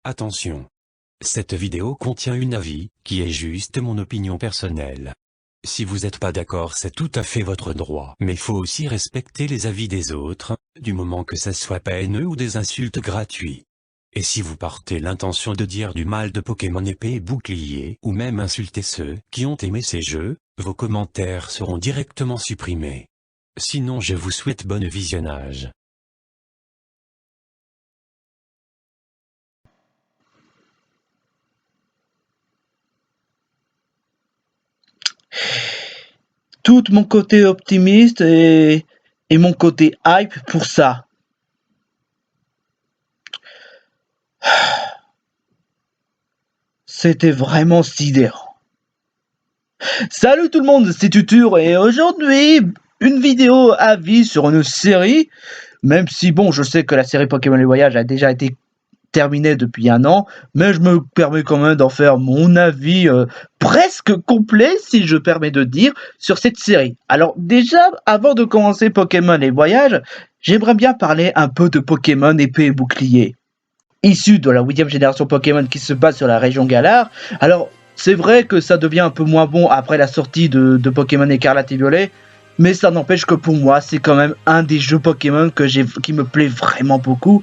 Attention. Cette vidéo contient un avis, qui est juste mon opinion personnelle. Si vous n'êtes pas d'accord, c'est tout à fait votre droit. Mais faut aussi respecter les avis des autres, du moment que ça soit pas haineux ou des insultes gratuites. Et si vous partez l'intention de dire du mal de Pokémon épée et bouclier, ou même insulter ceux qui ont aimé ces jeux, vos commentaires seront directement supprimés. Sinon je vous souhaite bon visionnage. Tout mon côté optimiste et mon côté hype pour ça. C'était vraiment sidérant. Salut tout le monde, c'est Tutur et aujourd'hui, une vidéo avis sur une série, même si bon, je sais que la série Pokémon Les Voyages a déjà été terminée depuis un an, mais je me permets quand même d'en faire mon avis presque complet, si je permets de dire, sur cette série. Alors déjà, avant de commencer Pokémon Les Voyages, j'aimerais bien parler un peu de Pokémon épée et bouclier. Issu de la 8e génération Pokémon qui se base sur la région Galar. Alors, c'est vrai que ça devient un peu moins bon après la sortie de Pokémon Écarlate et Violet, mais ça n'empêche que pour moi, c'est quand même un des jeux Pokémon qui me plaît vraiment beaucoup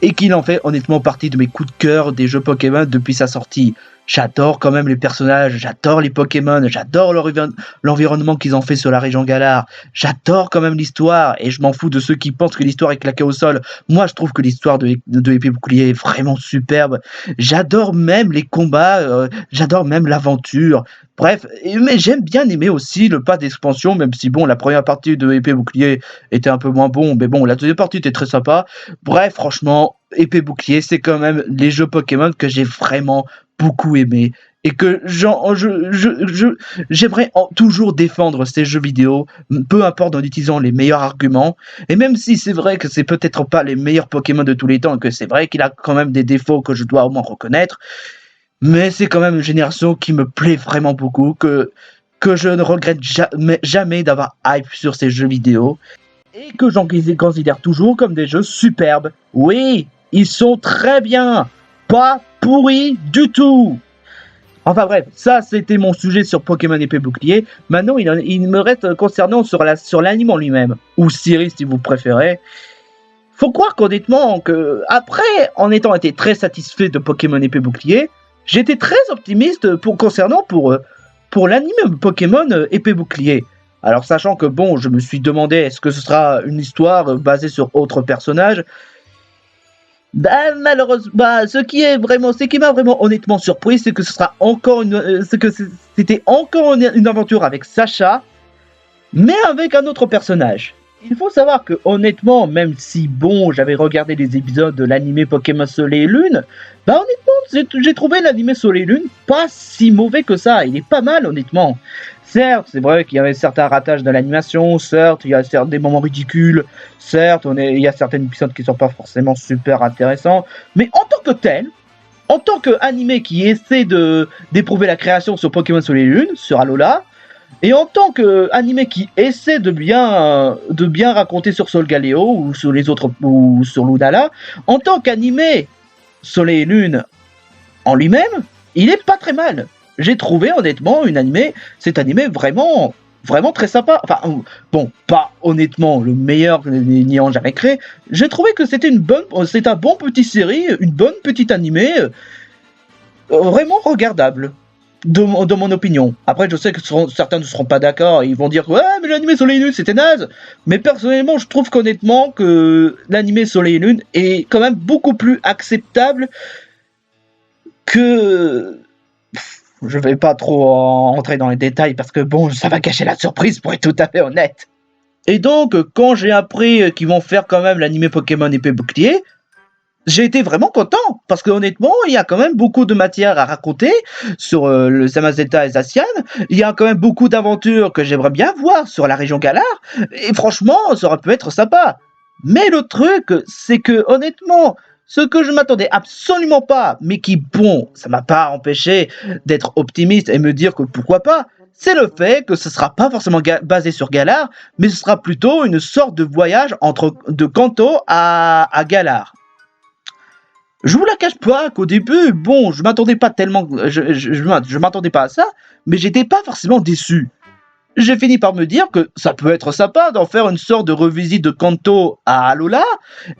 et qui en fait honnêtement partie de mes coups de cœur des jeux Pokémon depuis sa sortie. J'adore quand même les personnages, j'adore les Pokémon, j'adore l'environnement qu'ils ont fait sur la région Galar, j'adore quand même l'histoire et je m'en fous de ceux qui pensent que l'histoire est claquée au sol. Moi, je trouve que l'histoire de Épée Bouclier est vraiment superbe. J'adore même les combats, j'adore même l'aventure. Bref, mais j'aime bien aimer aussi le pas d'expansion, même si bon, la première partie de Épée Bouclier était un peu moins bon, mais bon, la deuxième partie était très sympa. Bref, franchement, Épée Bouclier, c'est quand même les jeux Pokémon que j'ai vraiment beaucoup aimé et que j'aimerais toujours défendre ces jeux vidéo, peu importe en utilisant les meilleurs arguments. Et même si c'est vrai que c'est peut-être pas les meilleurs Pokémon de tous les temps et que c'est vrai qu'il a quand même des défauts que je dois au moins reconnaître, mais c'est quand même une génération qui me plaît vraiment beaucoup, que je ne regrette jamais d'avoir hype sur ces jeux vidéo et que j'en considère toujours comme des jeux superbes. Oui, ils sont très bien, pas pourris du tout. Enfin bref, ça c'était mon sujet sur Pokémon épée bouclier. Maintenant il me reste concernant sur l'anime en lui-même, ou série si vous préférez. Faut croire qu'honnêtement, en étant été très satisfait de Pokémon épée bouclier, j'étais très optimiste pour l'anime Pokémon épée bouclier. Alors sachant que bon, je me suis demandé est-ce que ce sera une histoire basée sur autres personnages. Bah malheureusement, ce qui m'a vraiment honnêtement surpris, c'est que ce sera encore c'était encore une aventure avec Sacha, mais avec un autre personnage. Il faut savoir que honnêtement, même si bon, j'avais regardé les épisodes de l'anime Pokémon Soleil et Lune, bah honnêtement, j'ai trouvé l'anime Soleil et Lune pas si mauvais que ça. Il est pas mal honnêtement. Certes, c'est vrai qu'il y avait certains ratages de l'animation, certes, il y a des moments ridicules, certes, il y a certains épisodes qui sont pas forcément super intéressants, mais en tant que tel, en tant qu'anime qui essaie d'éprouver la création sur Pokémon Soleil et Lune, sur Alola, et en tant qu'anime qui essaie de bien raconter sur Solgaleo ou sur les autres ou sur Lunala, en tant qu'anime Soleil et Lune en lui-même, il est pas très mal. J'ai trouvé honnêtement cet anime vraiment vraiment très sympa. Enfin bon, pas honnêtement le meilleur n'ayant jamais créé. J'ai trouvé que c'est un bon petit série, une bonne petite anime, vraiment regardable. De mon opinion. Après, je sais que certains ne seront pas d'accord, ils vont dire ouais, mais l'anime Soleil et Lune c'était naze. Mais personnellement, je trouve qu'honnêtement que l'anime Soleil et Lune est quand même beaucoup plus acceptable que. Je vais pas trop entrer dans les détails parce que bon, ça va cacher la surprise pour être tout à fait honnête. Et donc, quand j'ai appris qu'ils vont faire quand même l'anime Pokémon épée bouclier, j'ai été vraiment content parce que honnêtement, il y a quand même beaucoup de matière à raconter sur le Zamazenta et Zacian. Il y a quand même beaucoup d'aventures que j'aimerais bien voir sur la région Galar. Et franchement, ça aurait pu être sympa. Mais le truc, c'est que honnêtement, ce que je m'attendais absolument pas, mais qui, bon, ça m'a pas empêché d'être optimiste et me dire que pourquoi pas, c'est le fait que ce sera pas forcément basé sur Galar, mais ce sera plutôt une sorte de voyage de Kanto à Galar. Je vous la cache pas qu'au début, bon, je m'attendais pas tellement, je m'attendais pas à ça, mais j'étais pas forcément déçu. J'ai fini par me dire que ça peut être sympa d'en faire une sorte de revisite de Kanto à Alola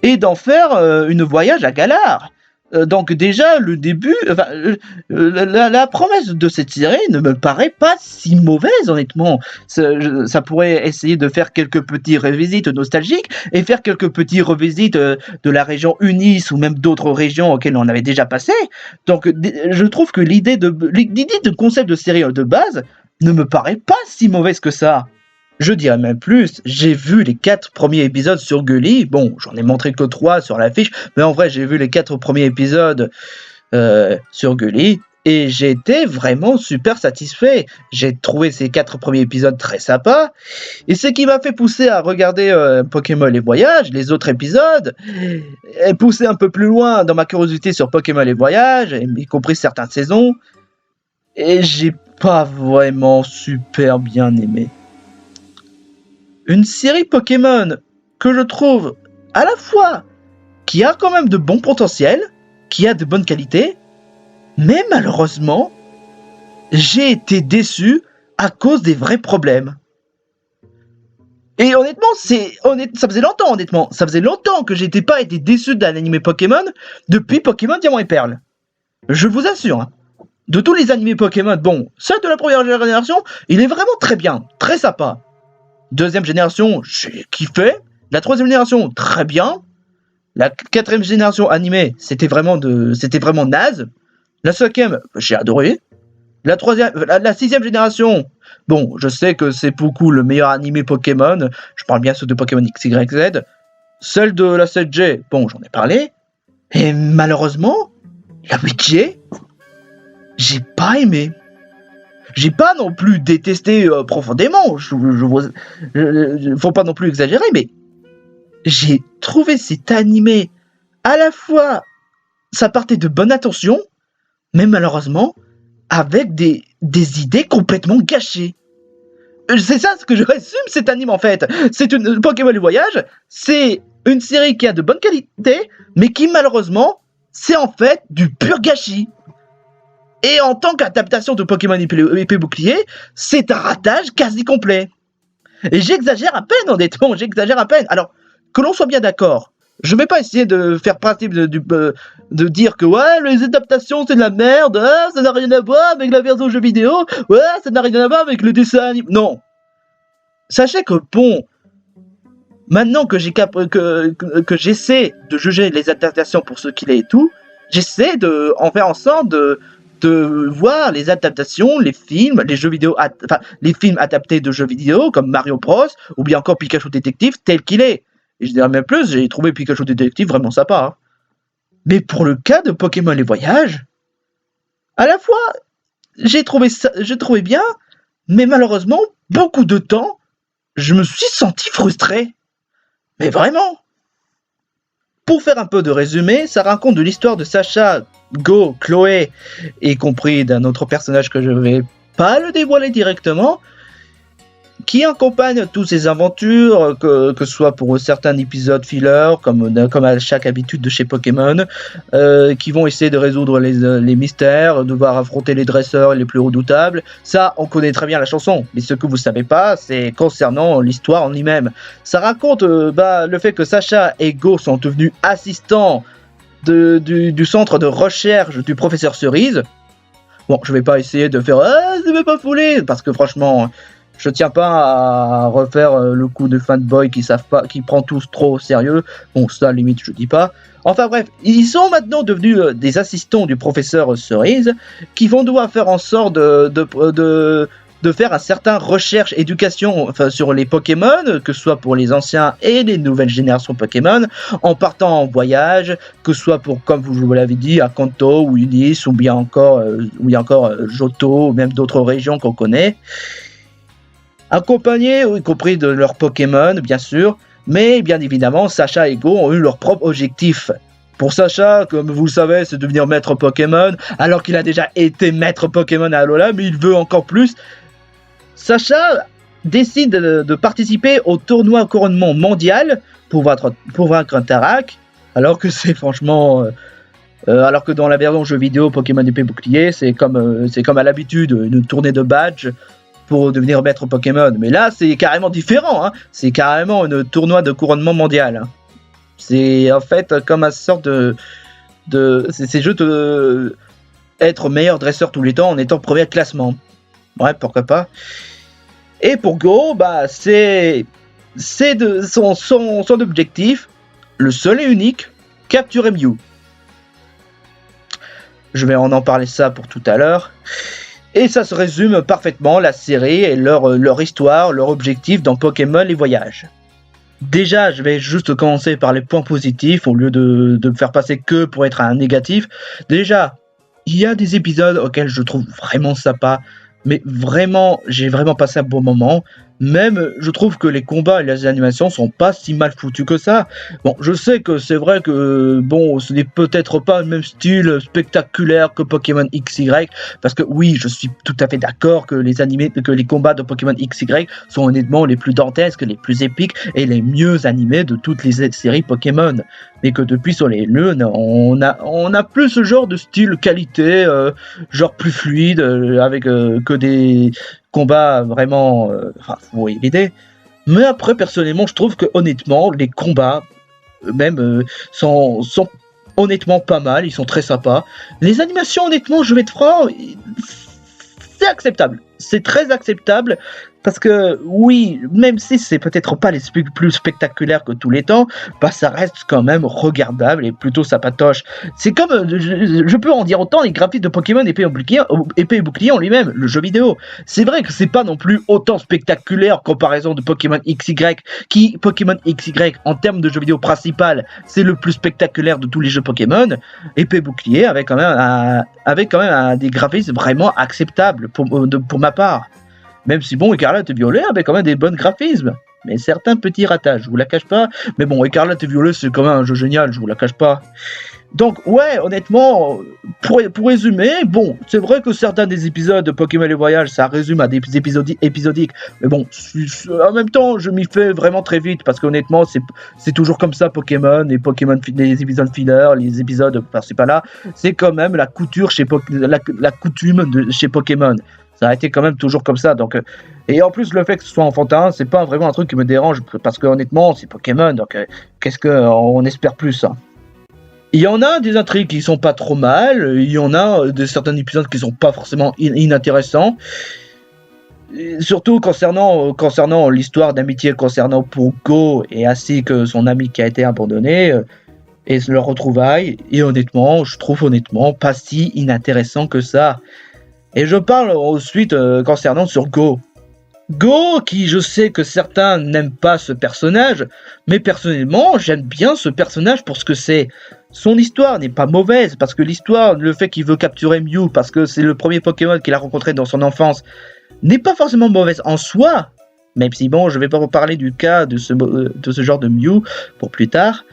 et d'en faire une voyage à Galar. Donc déjà, le début, enfin, la promesse de cette série ne me paraît pas si mauvaise, honnêtement. Ça pourrait essayer de faire quelques petits revisites nostalgiques et faire quelques petits revisites de la région Unis ou même d'autres régions auxquelles on avait déjà passé. Donc je trouve que l'idée de concept de série de base ne me paraît pas si mauvaise que ça. Je dirais même plus, j'ai vu les 4 premiers épisodes sur Gulli. Bon, j'en ai montré que 3 sur l'affiche, mais en vrai, j'ai vu les 4 premiers épisodes sur Gulli et j'ai été vraiment super satisfait. J'ai trouvé ces 4 premiers épisodes très sympas. Et ce qui m'a fait pousser à regarder Pokémon les voyages, les autres épisodes, et pousser un peu plus loin dans ma curiosité sur Pokémon les voyages, y compris certaines saisons, et j'ai pas vraiment super bien aimé. Une série Pokémon que je trouve à la fois qui a quand même de bons potentiels, qui a de bonnes qualités, mais malheureusement, j'ai été déçu à cause des vrais problèmes. Et honnêtement, ça faisait longtemps, honnêtement. Ça faisait longtemps que j'étais pas été déçu d'un animé Pokémon depuis Pokémon Diamant et Perle. Je vous assure. Hein. De tous les animés Pokémon, bon, celui de la première génération, il est vraiment très bien, très sympa. Deuxième génération, j'ai kiffé. La troisième génération, très bien. La quatrième génération animée, c'était vraiment naze. La cinquième, j'ai adoré. La sixième génération, bon, je sais que c'est beaucoup le meilleur animé Pokémon. Je parle bien ceux de Pokémon X, Y, Z. Celle de la 7G, bon, j'en ai parlé. Et malheureusement, la 8G, j'ai pas aimé. J'ai pas non plus détesté profondément. Faut pas non plus exagérer, mais j'ai trouvé cet animé à la fois, ça partait de bonne intention, mais malheureusement, avec des idées complètement gâchées. C'est ça ce que je résume cet anime en fait. C'est une Pokémon du voyage, c'est une série qui a de bonnes qualités, mais qui malheureusement, c'est en fait du pur gâchis. Et en tant qu'adaptation de Pokémon épée bouclier, c'est un ratage quasi complet. Et j'exagère à peine, honnêtement, j'exagère à peine. Alors, que l'on soit bien d'accord, je vais pas essayer de faire principe de dire que ouais, les adaptations c'est de la merde, ça n'a rien à voir avec la version jeu vidéo, ouais, ça n'a rien à voir avec le dessin animé. Non. Sachez que bon, maintenant que j'essaie de juger les adaptations pour ce qu'il est et tout, j'essaie de en faire en sorte de voir les adaptations, les films, les jeux vidéo, les films adaptés de jeux vidéo comme Mario Bros ou bien encore Pikachu Détective tel qu'il est. Et je dirais même plus, j'ai trouvé Pikachu Détective vraiment sympa. Hein. Mais pour le cas de Pokémon les voyages, à la fois j'ai trouvé bien, mais malheureusement beaucoup de temps, je me suis senti frustré. Mais vraiment. Pour faire un peu de résumé, ça raconte de l'histoire de Sacha, Go, Chloé, y compris d'un autre personnage que je vais pas le dévoiler directement, qui accompagne toutes ces aventures, que ce soit pour certains épisodes filler, comme à chaque habitude de chez Pokémon, qui vont essayer de résoudre les mystères, devoir affronter les dresseurs les plus redoutables. Ça, on connaît très bien la chanson, mais ce que vous savez pas, c'est concernant l'histoire en lui-même. Ça raconte le fait que Sacha et Go sont devenus assistants du centre de recherche du professeur Cerise. Bon, je vais pas essayer de faire « c'est même pas foulé !» parce que franchement... Je tiens pas à refaire le coup de fanboy qui prend tous trop au sérieux. Bon, ça, limite, je dis pas. Enfin bref, ils sont maintenant devenus des assistants du professeur Cerise qui vont devoir faire en sorte de faire un certain recherche, éducation sur les Pokémon, que ce soit pour les anciens et les nouvelles générations Pokémon, en partant en voyage, que ce soit pour, comme vous l'avez dit, à Kanto ou Unis, ou bien encore Johto, ou même d'autres régions qu'on connaît. Accompagnés, y compris de leurs Pokémon, bien sûr, mais bien évidemment, Sacha et Go ont eu leur propre objectif. Pour Sacha, comme vous le savez, c'est devenir maître Pokémon, alors qu'il a déjà été maître Pokémon à Alola, mais il veut encore plus. Sacha décide de participer au tournoi couronnement mondial pour vaincre Tarak, alors que c'est franchement Alors que dans la version jeu vidéo Pokémon épée bouclier, c'est comme à l'habitude, une tournée de badge pour devenir maître Pokémon. Mais là, c'est carrément différent, hein. C'est carrément un tournoi de couronnement mondial, hein. C'est en fait comme une sorte c'est juste être meilleur dresseur tous les temps en étant premier de classement. Ouais, pourquoi pas. Et pour Go, bah c'est son objectif, le seul et unique, capturer Mew. Je vais en parler ça pour tout à l'heure. Et ça se résume parfaitement, la série et leur histoire, leur objectif dans Pokémon les voyages. Déjà, je vais juste commencer par les points positifs au lieu de me faire passer que pour être un négatif. Déjà, il y a des épisodes auxquels je trouve vraiment sympa, mais vraiment, j'ai vraiment passé un bon moment. Même, je trouve que les combats et les animations sont pas si mal foutus que ça. Bon, je sais que c'est vrai que, bon, ce n'est peut-être pas le même style spectaculaire que Pokémon XY, parce que oui, je suis tout à fait d'accord que les combats de Pokémon XY sont honnêtement les plus dantesques, les plus épiques et les mieux animés de toutes les séries Pokémon. Mais que depuis sur les lunes, on a plus ce genre de style qualité, genre plus fluide, avec que des combats vraiment, enfin, vous voyez l'idée. Mais après, personnellement, je trouve que honnêtement, les combats, même, sont honnêtement pas mal, ils sont très sympas. Les animations, honnêtement, je vais être franc, c'est acceptable. C'est très acceptable parce que oui, même si c'est peut-être pas les plus spectaculaires que tous les temps, bah ça reste quand même regardable et plutôt sympatoche. C'est comme, je peux en dire autant, les graphismes de Pokémon épée et bouclier en lui-même, le jeu vidéo. C'est vrai que c'est pas non plus autant spectaculaire en comparaison de Pokémon XY, Pokémon XY en termes de jeu vidéo principal, c'est le plus spectaculaire de tous les jeux Pokémon. Épée et bouclier avec quand même des graphismes vraiment acceptables pour ma part. Même si bon, Écarlate et Violet avaient quand même des bons graphismes. Mais certains petits ratages, je vous la cache pas. Mais bon, Écarlate et Violet, c'est quand même un jeu génial, je vous la cache pas. Donc ouais, honnêtement, pour résumer, bon, c'est vrai que certains des épisodes de Pokémon les voyages, ça résume à des épisodes épisodiques. Mais bon, en même temps, je m'y fais vraiment très vite parce qu'honnêtement, c'est toujours comme ça Pokémon, les épisodes filler, les épisodes par-ci par-là, c'est quand même la coutume de chez Pokémon. Ça a été quand même toujours comme ça. Donc, et en plus, le fait que ce soit enfantin, c'est pas vraiment un truc qui me dérange parce que honnêtement, c'est Pokémon. Donc, qu'est-ce qu'on espère plus, hein. Il y en a des intrigues qui sont pas trop mal, il y en a certains épisodes qui sont pas forcément inintéressants. Et surtout concernant l'histoire d'amitié concernant pour Go et ainsi que son ami qui a été abandonné et leur retrouvaille. Et honnêtement, je trouve honnêtement pas si inintéressant que ça. Et je parle ensuite concernant sur Go. Go, qui je sais que certains n'aiment pas ce personnage, mais personnellement, j'aime bien ce personnage pour ce que c'est. Son histoire n'est pas mauvaise, parce que l'histoire, le fait qu'il veut capturer Mew, parce que c'est le premier Pokémon qu'il a rencontré dans son enfance, n'est pas forcément mauvaise en soi, même si bon, je vais pas vous parler du cas de ce genre de Mew pour plus tard.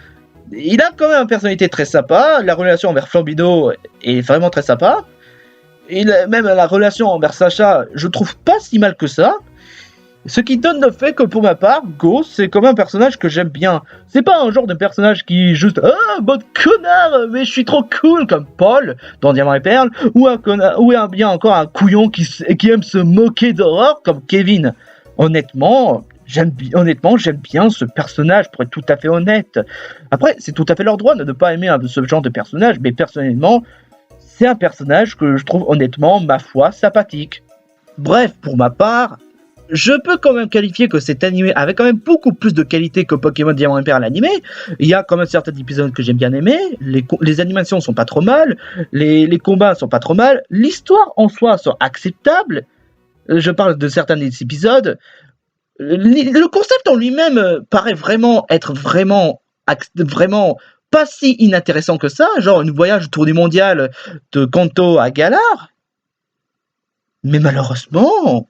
Il a quand même une personnalité très sympa, la relation envers Flambino est vraiment très sympa, et même la relation envers Sacha, je trouve pas si mal que ça. Ce qui donne le fait que pour ma part, Go, c'est comme un personnage que j'aime bien. C'est pas un genre de personnage qui juste bon connard, mais je suis trop cool comme Paul dans Diamant et Perle, ou un connard, bien encore un couillon qui aime se moquer d'horreur comme Kevin. Honnêtement, j'aime bien ce personnage pour être tout à fait honnête. Après, c'est tout à fait leur droit de ne pas aimer ce genre de personnage, mais personnellement, c'est un personnage que je trouve honnêtement, ma foi, sympathique. Bref, pour ma part, je peux quand même qualifier que cet animé avait quand même beaucoup plus de qualité que Pokémon Diamant et Perle animé. Il y a quand même certains épisodes que j'aime bien aimer, les animations sont pas trop mal, les combats sont pas trop mal, l'histoire en soi sont acceptables. Je parle de certains des épisodes. Le concept en lui-même paraît être vraiment pas si inintéressant que ça, genre un voyage autour du mondial de Kanto à Galar. Mais malheureusement,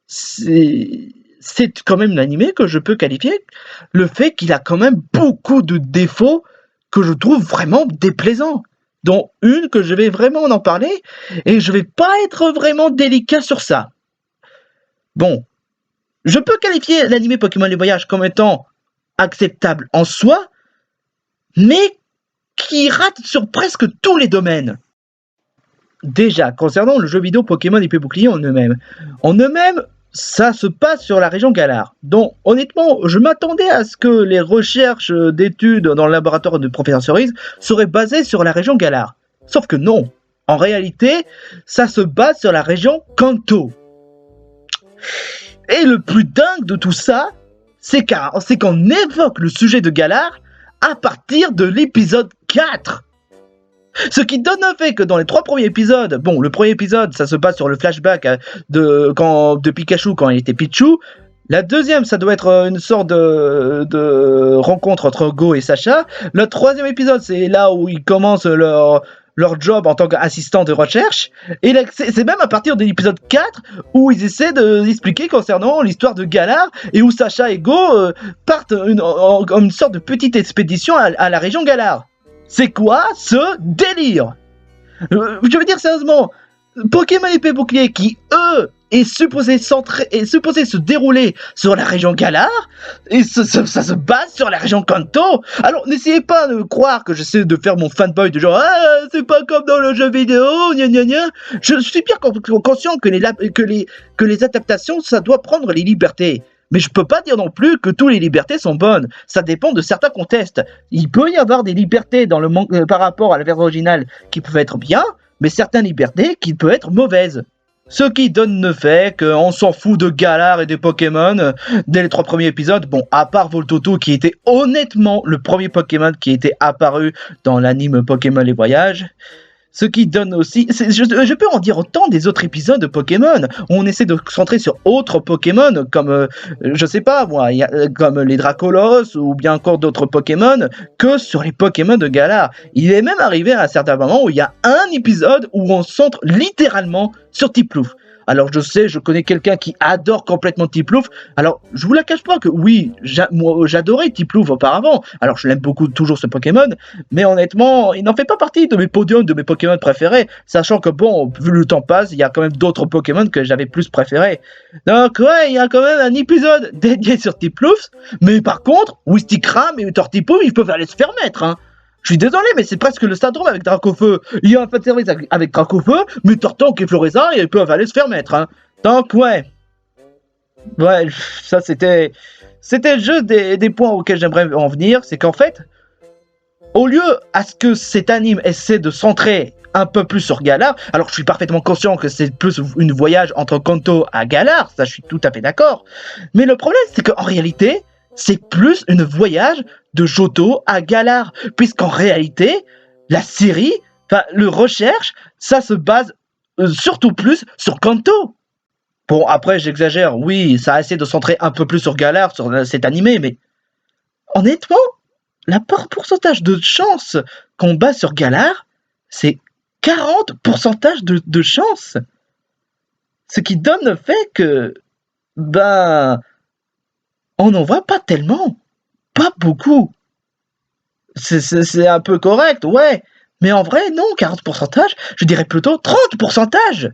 c'est quand même l'animé que je peux qualifier. Le fait qu'il a quand même beaucoup de défauts que je trouve vraiment déplaisants. Dont une que je vais vraiment en parler, et je vais pas être vraiment délicat sur ça. Bon, je peux qualifier l'animé Pokémon les voyages comme étant acceptable en soi, mais qui rate sur presque tous les domaines. Déjà, concernant le jeu vidéo Pokémon Épée Bouclier en eux-mêmes, ça se passe sur la région Galar. Donc, honnêtement, je m'attendais à ce que les recherches d'études dans le laboratoire de Professeur Cerise seraient basées sur la région Galar. Sauf que non. En réalité, ça se base sur la région Kanto. Et le plus dingue de tout ça, c'est qu'on évoque le sujet de Galar à partir de l'épisode 4. Ce qui donne un fait que dans les 3 premiers épisodes, bon, le premier épisode, ça se passe sur le flashback de Pikachu quand il était Pichu. La deuxième, ça doit être une sorte de rencontre entre Go et Sacha. Le troisième épisode, c'est là où ils commencent leur job en tant qu'assistant de recherche. Et là, c'est même à partir de l'épisode 4 où ils essaient d'expliquer concernant l'histoire de Galar et où Sacha et Go partent en une sorte de petite expédition à la région Galar. C'est quoi ce délire? Je veux dire sérieusement, Pokémon Épée Bouclier qui, eux, est supposé se dérouler sur la région Galar, et ça se base sur la région Kanto. Alors n'essayez pas de croire que j'essaie de faire mon fanboy de genre c'est pas comme dans le jeu vidéo, gna gna gna. Je suis bien conscient que les adaptations, ça doit prendre les libertés. Mais je peux pas dire non plus que toutes les libertés sont bonnes. Ça dépend de certains contextes. Il peut y avoir des libertés dans par rapport à la version originale qui peuvent être bien, mais certaines libertés qui peuvent être mauvaises. Ce qui donne le fait qu'on s'en fout de Galar et des Pokémon dès les 3 premiers épisodes. Bon, à part Voltoto qui était honnêtement le premier Pokémon qui était apparu dans l'anime Pokémon Les Voyages. Ce qui donne aussi... Je peux en dire autant des autres épisodes de Pokémon, où on essaie de se centrer sur autres Pokémon, comme, je sais pas moi, comme les Dracolos, ou bien encore d'autres Pokémon, que sur les Pokémon de Galar. Il est même arrivé à un certain moment où il y a un épisode où on se centre littéralement sur Tiplouf. Alors je sais, je connais quelqu'un qui adore complètement Tiplouf. Alors je vous la cache pas que oui, moi j'adorais Tiplouf auparavant. Alors je l'aime beaucoup toujours ce Pokémon, mais honnêtement, il n'en fait pas partie de mes podiums de mes Pokémon préférés. Sachant que bon, vu le temps passe, il y a quand même d'autres Pokémon que j'avais plus préférés. Donc ouais, il y a quand même un épisode dédié sur Tiplouf. Mais par contre, Wistikram et Tortipouf, ils peuvent aller se faire mettre, hein. Je suis désolé, mais c'est presque le syndrome avec Dracofeu. Il y a un fan service avec Dracofeu, mais Tortank et Florizard, ils peuvent aller se faire mettre, hein. Donc, ouais. Ouais, ça c'était juste des points auxquels j'aimerais en venir. C'est qu'en fait, au lieu à ce que cet anime essaie de centrer un peu plus sur Galar, alors je suis parfaitement conscient que c'est plus une voyage entre Kanto à Galar, ça je suis tout à fait d'accord. Mais le problème, c'est qu'en réalité, c'est plus une voyage de Johto à Galar, puisqu'en réalité, la série, le recherche, ça se base surtout plus sur Kanto. Bon, après, j'exagère, oui, ça a essayé de centrer un peu plus sur Galar, sur cet animé, mais honnêtement, la pourcentage de chance qu'on bat sur Galar, c'est 40% de chance. Ce qui donne le fait que, on n'en voit pas tellement. Pas beaucoup. C'est un peu correct, ouais. Mais en vrai, non, 40%, je dirais plutôt 30%.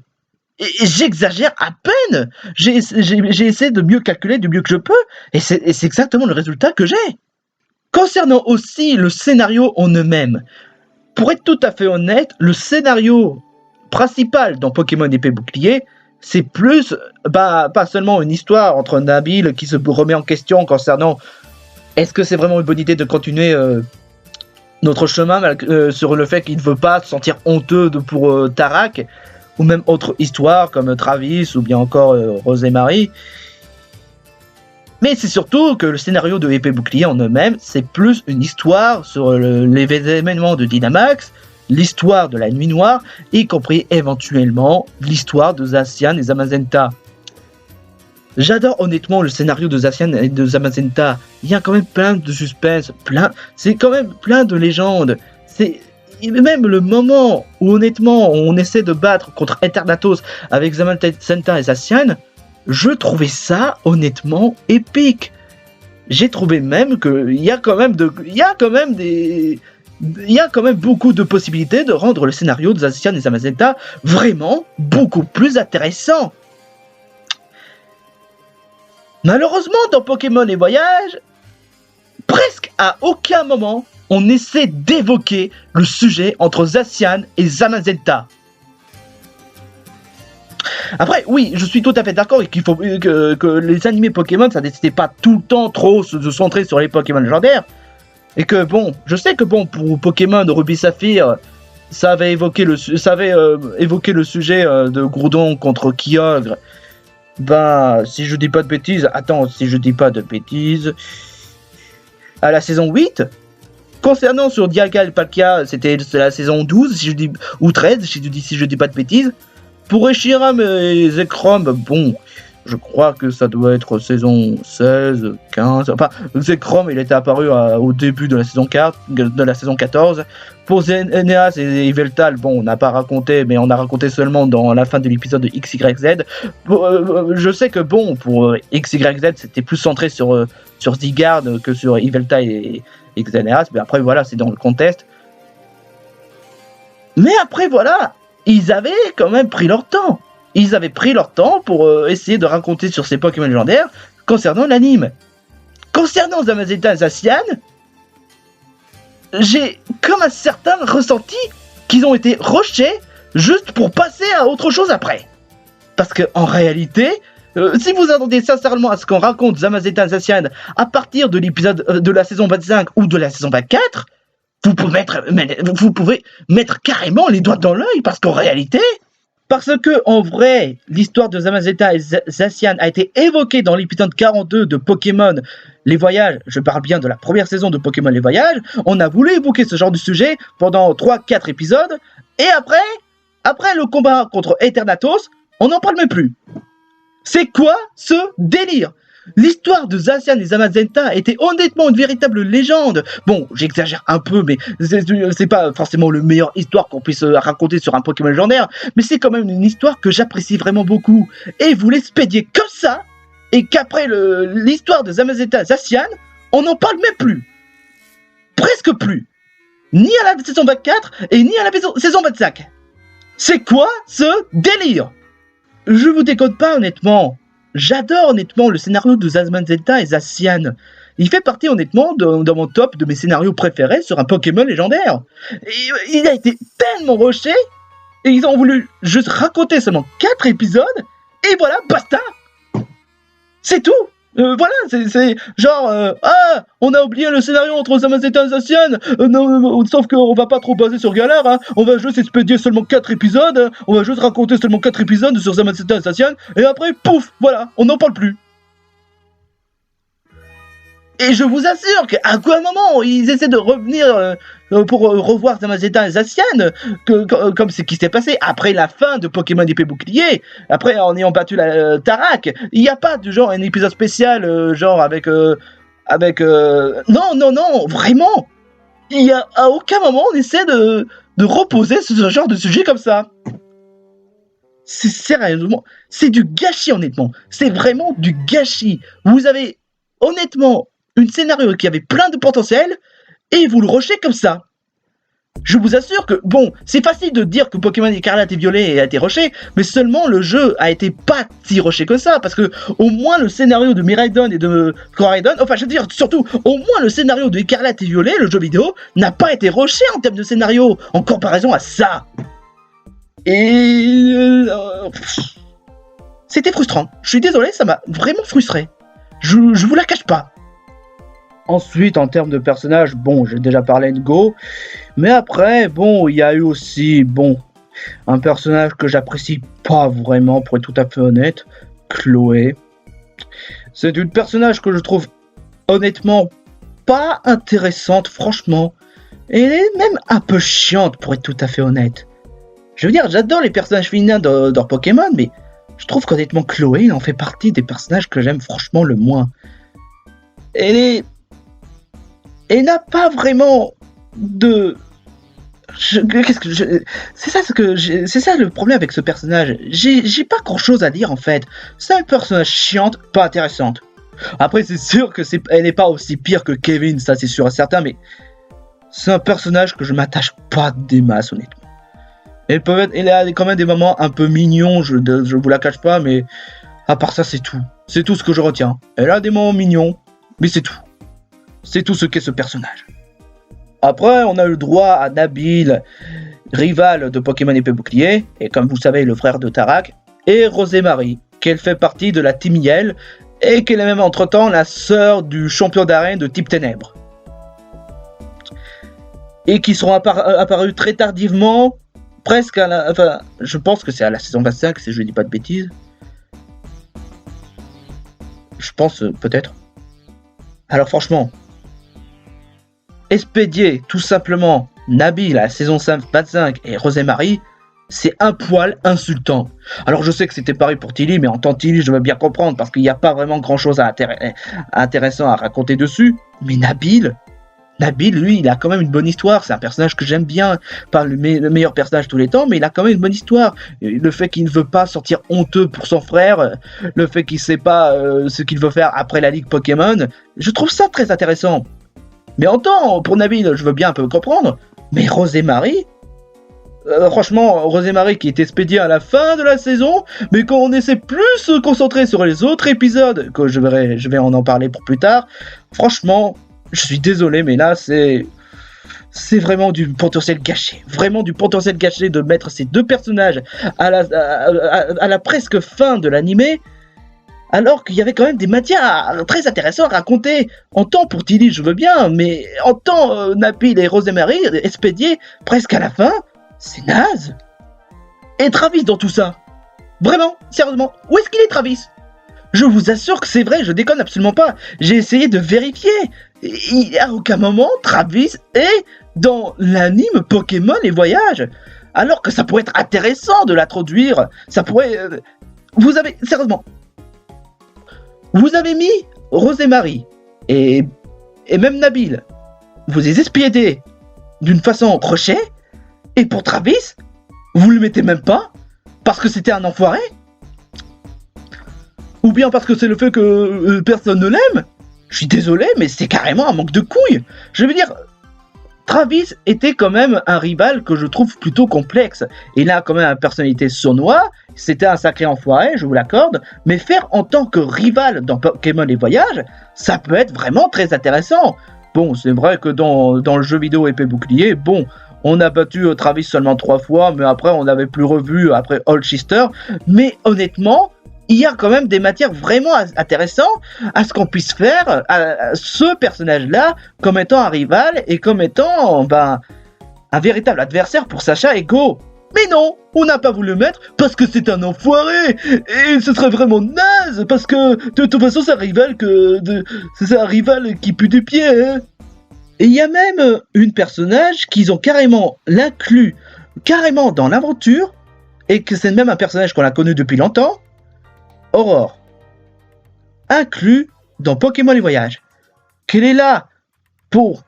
Et j'exagère à peine. J'ai essayé de mieux calculer du mieux que je peux. Et c'est exactement le résultat que j'ai. Concernant aussi le scénario en eux-mêmes. Pour être tout à fait honnête, le scénario principal dans Pokémon Épée Bouclier, c'est plus, pas seulement une histoire entre Nabil qui se remet en question concernant est-ce que c'est vraiment une bonne idée de continuer notre chemin sur le fait qu'il ne veut pas se sentir honteux pour Tarak, ou même autre histoire comme Travis ou bien encore Rose et Marie. Mais c'est surtout que le scénario de Épée Bouclier en eux-mêmes, c'est plus une histoire sur les événements de Dynamax, l'histoire de la Nuit Noire, y compris éventuellement l'histoire de Zacian et Zamazenta. J'adore honnêtement le scénario de Zacian et de Zamazenta. Il y a quand même plein de suspense, c'est quand même plein de légendes. C'est même le moment où honnêtement on essaie de battre contre Eternatus avec Zamazenta et Zacian, je trouvais ça honnêtement épique. J'ai trouvé même qu'il y a quand même beaucoup de possibilités de rendre le scénario de Zacian et Zamazenta vraiment beaucoup plus intéressant. Malheureusement, dans Pokémon Les Voyages, presque à aucun moment, on essaie d'évoquer le sujet entre Zacian et Zamazenta. Après, oui, je suis tout à fait d'accord qu'il faut que les animés Pokémon, ça n'était pas tout le temps trop se centrer sur les Pokémon légendaires. Et que bon, je sais que bon, pour Pokémon Ruby Saphir, ça avait évoqué le sujet de Groudon contre Kyogre. Ben, si je dis pas de bêtises, à la saison 8, concernant sur Dialga et Palkia, c'était la saison 12, si je dis, ou 13, si je dis pas de bêtises. Pour Reshiram et Zekrom, bon, je crois que ça doit être saison 16, 15. Enfin, Zekrom, il était apparu au début de la saison 14. Pour Eneas et Yveltal, bon, on n'a pas raconté, mais on a raconté seulement dans la fin de l'épisode de XYZ. Je sais que bon, pour XYZ, c'était plus centré sur Zygarde que sur Yveltal et Eneas, mais après, voilà, c'est dans le contexte. Mais après, voilà, ils avaient quand même pris leur temps. Ils avaient pris leur temps pour essayer de raconter sur ces Pokémon légendaires concernant l'anime. Concernant Zamazenta et Zacian, j'ai comme un certain ressenti qu'ils ont été rushés juste pour passer à autre chose après. Parce que en réalité, si vous attendez sincèrement à ce qu'on raconte Zamazenta et Zacian à partir de l'épisode de la saison 25 ou de la saison 24, vous pouvez mettre carrément les doigts dans l'œil parce qu'en réalité, parce que en vrai, l'histoire de Zamazenta et Zacian a été évoquée dans l'épisode 42 de Pokémon Les Voyages. Je parle bien de la première saison de Pokémon Les Voyages. On a voulu évoquer ce genre de sujet pendant 3-4 épisodes. Et après le combat contre Eternatus, on n'en parle même plus. C'est quoi ce délire ? L'histoire de Zacian et Zamazenta était honnêtement une véritable légende. Bon, j'exagère un peu, mais c'est pas forcément la meilleure histoire qu'on puisse raconter sur un Pokémon légendaire, mais c'est quand même une histoire que j'apprécie vraiment beaucoup. Et vous l'expédiez comme ça, et qu'après l'histoire de Zamazenta et Zacian, on n'en parle même plus. Presque plus. Ni à la saison 24, et ni à la saison 25. C'est quoi ce délire ? Je vous décode pas honnêtement. J'adore honnêtement le scénario de Zamazenta et Zacian. Il fait partie honnêtement dans mon top de mes scénarios préférés sur un Pokémon légendaire. Et, il a été tellement rushé, et ils ont voulu juste raconter seulement 4 épisodes, et voilà, basta. C'est tout. Voilà, c'est genre, on a oublié le scénario entre Zamazenta et Zacian, sauf qu'on va pas trop baser sur Galère, hein. On va juste expédier seulement 4 épisodes, on va juste raconter seulement 4 épisodes sur Zamazenta et Zacian, et après, pouf, voilà, on n'en parle plus. Et je vous assure qu'à quoi moment ils essaient de revenir pour revoir Zamazenta et Zacian, comme c'est qui s'est passé après la fin de Pokémon Épée Bouclier, après en ayant battu la Tarak, il n'y a pas de genre un épisode spécial genre avec non, vraiment, il y a à aucun moment on essaie de reposer ce genre de sujet comme ça. C'est sérieusement, c'est du gâchis honnêtement, c'est vraiment du gâchis. Vous avez honnêtement un scénario qui avait plein de potentiel, et vous le rushez comme ça. Je vous assure que, bon, c'est facile de dire que Pokémon Écarlate et Violet a été rushé, mais seulement le jeu a été pas si rushé que ça, parce que au moins le scénario de Miraidon et de Coraidon, enfin je veux dire surtout, au moins le scénario de Écarlate et Violet, le jeu vidéo, n'a pas été rushé en termes de scénario, en comparaison à ça. Et... c'était frustrant. Je suis désolé, ça m'a vraiment frustré. Je vous la cache pas. Ensuite, en termes de personnages, bon, j'ai déjà parlé de Go, mais après, bon, il y a eu aussi, bon, un personnage que j'apprécie pas vraiment, pour être tout à fait honnête, Chloé. C'est une personnage que je trouve honnêtement pas intéressante, franchement, et elle est même un peu chiante, pour être tout à fait honnête. Je veux dire, j'adore les personnages féminins dans Pokémon, mais je trouve qu'honnêtement, Chloé, il en fait partie des personnages que j'aime franchement le moins. Elle n'a pas vraiment de... C'est ça le problème avec ce personnage. J'ai pas grand chose à dire en fait. C'est un personnage chiante, pas intéressante. Après c'est sûr que elle n'est pas aussi pire que Kevin, ça c'est sûr et certain, mais c'est un personnage que je m'attache pas des masses honnêtement. Elle a quand même des moments un peu mignons, je vous la cache pas, mais à part ça c'est tout. C'est tout ce que je retiens. Elle a des moments mignons, mais c'est tout. C'est tout ce qu'est ce personnage. Après, on a eu le droit à Nabil, rival de Pokémon Épée Bouclier, et comme vous le savez, le frère de Tarak, et Rosémarie, qu'elle fait partie de la Team Yell, et qu'elle est même entre-temps la sœur du champion d'arène de type Ténèbres. Et qui seront apparus très tardivement, presque à la... Enfin, je pense que c'est à la saison 25, si je ne dis pas de bêtises. Je pense, peut-être. Alors franchement, expédier tout simplement Nabil à la saison 25 et Rosémarie, c'est un poil insultant. Alors je sais que c'était pareil pour Tilly, mais en tant que Tilly, je veux bien comprendre, parce qu'il n'y a pas vraiment grand-chose intéressant à raconter dessus. Mais Nabil, lui, il a quand même une bonne histoire. C'est un personnage que j'aime bien. Pas le meilleur personnage de tous les temps, mais il a quand même une bonne histoire. Le fait qu'il ne veut pas sortir honteux pour son frère, le fait qu'il ne sait pas ce qu'il veut faire après la Ligue Pokémon, je trouve ça très intéressant. Mais en temps, pour Nabil, je veux bien un peu comprendre. Mais Rosémarie, franchement, Rosémarie qui est expédiée à la fin de la saison, mais quand on essaie plus se concentrer sur les autres épisodes, que je vais en parler pour plus tard, franchement, je suis désolé, mais là, c'est vraiment du potentiel gâché. Vraiment du potentiel gâché de mettre ces deux personnages à la presque fin de l'animé, alors qu'il y avait quand même des matières très intéressantes à raconter. En temps pour Tilly, je veux bien, mais en temps Nabil et Rosémarie, expédiés presque à la fin, c'est naze. Et Travis dans tout ça, vraiment, sérieusement, où est-ce qu'il est Travis? Je vous assure que c'est vrai, je déconne absolument pas. J'ai essayé de vérifier. À aucun moment, Travis est dans l'anime Pokémon et Voyages. Alors que ça pourrait être intéressant de l'introduire. Ça pourrait... Sérieusement, vous avez mis Rosémarie et même Nabil. Vous les expédiez d'une façon crochet. Et pour Travis, vous le mettez même pas parce que c'était un enfoiré? Ou bien parce que c'est le fait que personne ne l'aime? Je suis désolé, mais c'est carrément un manque de couilles. Je veux dire, Travis était quand même un rival que je trouve plutôt complexe. Il a quand même une personnalité sournoise, c'était un sacré enfoiré, je vous l'accorde, mais faire en tant que rival dans Pokémon les Voyages, ça peut être vraiment très intéressant. Bon, c'est vrai que dans le jeu vidéo Épée Bouclier, bon... On a battu Travis seulement 3 fois, mais après on n'avait plus revu après Holchester. Mais honnêtement, il y a quand même des matières vraiment intéressantes à ce qu'on puisse faire à ce personnage-là comme étant un rival et comme étant un véritable adversaire pour Sacha et Go. Mais non, on n'a pas voulu le mettre parce que c'est un enfoiré et ce serait vraiment naze parce que de toute façon c'est un rival qui pue du pied. Hein. Et il y a même une personnage qu'ils ont carrément l'inclus carrément dans l'aventure, et que c'est même un personnage qu'on a connu depuis longtemps, Aurore, inclus dans Pokémon les Voyages. Qu'elle est là pour,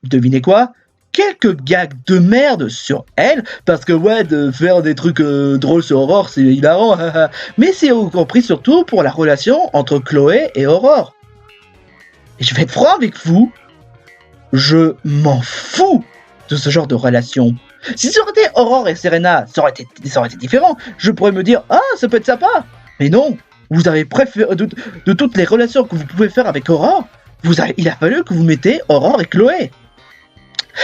devinez quoi, quelques gags de merde sur elle, parce que ouais, de faire des trucs drôles sur Aurore, c'est hilarant, mais c'est compris surtout pour la relation entre Chloé et Aurore. Et je vais être franc avec vous, je m'en fous de ce genre de relation. Si ça aurait été Aurore et Serena, ça aurait été différent. Je pourrais me dire, ah, ça peut être sympa. Mais non, vous avez préféré, de toutes les relations que vous pouvez faire avec Aurore, il a fallu que vous mettez Aurore et Chloé.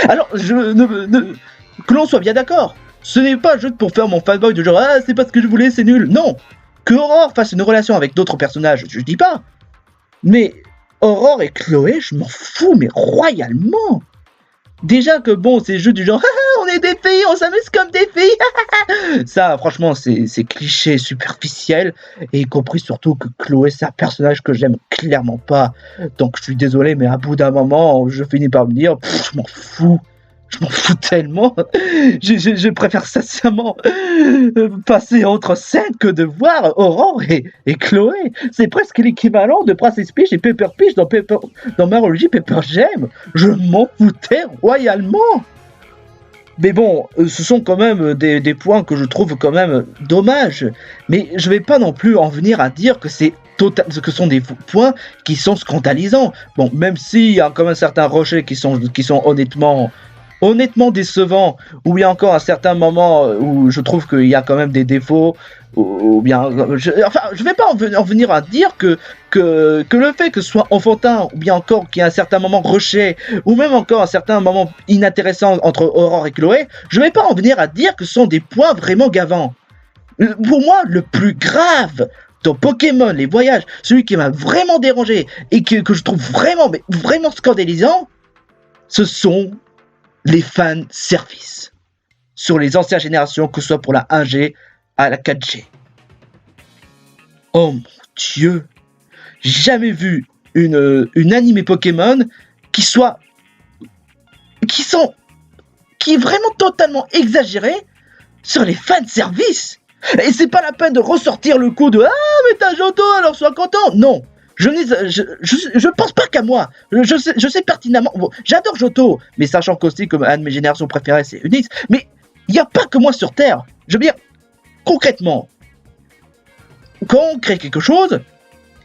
Alors, que l'on soit bien d'accord, ce n'est pas juste pour faire mon fanboy de genre, ah, c'est pas ce que je voulais, c'est nul. Non, que Aurore fasse une relation avec d'autres personnages, je dis pas. Mais... Aurore et Chloé, je m'en fous, mais royalement. Déjà que bon, c'est juste du genre, on est des filles, on s'amuse comme des filles. Ça, franchement, c'est cliché superficiel, et y compris surtout que Chloé, c'est un personnage que j'aime clairement pas. Donc je suis désolé, mais à bout d'un moment, je finis par me dire, je m'en fous. Je m'en fous tellement. Je préfère sincèrement passer entre scènes que de voir Aurore et Chloé. C'est presque l'équivalent de Princess Peach et Pepper Peach dans Marology Pepper Gem. Je m'en foutais royalement. Mais bon, ce sont quand même des points que je trouve quand même dommages. Mais je vais pas non plus en venir à dire que ce sont des points qui sont scandalisants. Bon, même s'il y a quand même certains rochers qui sont honnêtement honnêtement décevant, ou bien encore à certains moments où je trouve qu'il y a quand même des défauts, ou bien, je vais pas en venir à dire que le fait que ce soit enfantin, ou bien encore qu'il y a un certain moment rushé, ou même encore un certain moment inintéressant entre Aurore et Chloé, je vais pas en venir à dire que ce sont des points vraiment gavants. Pour moi, le plus grave dans Pokémon, les voyages, celui qui m'a vraiment dérangé et que je trouve vraiment, mais vraiment scandalisant, ce sont les fan services sur les anciennes générations, que ce soit pour la 1G à la 4G. Oh mon Dieu, j'ai jamais vu une animé Pokémon qui est vraiment totalement exagéré sur les fan services. Et c'est pas la peine de ressortir le coup de ah mais t'as Johto alors sois content. Non, je pense pas qu'à moi. Je sais pertinemment. Bon, j'adore Johto, mais sachant qu'aussi que un de mes générations préférées c'est Unix. Mais il y a pas que moi sur Terre. Je veux dire concrètement, quand on crée quelque chose,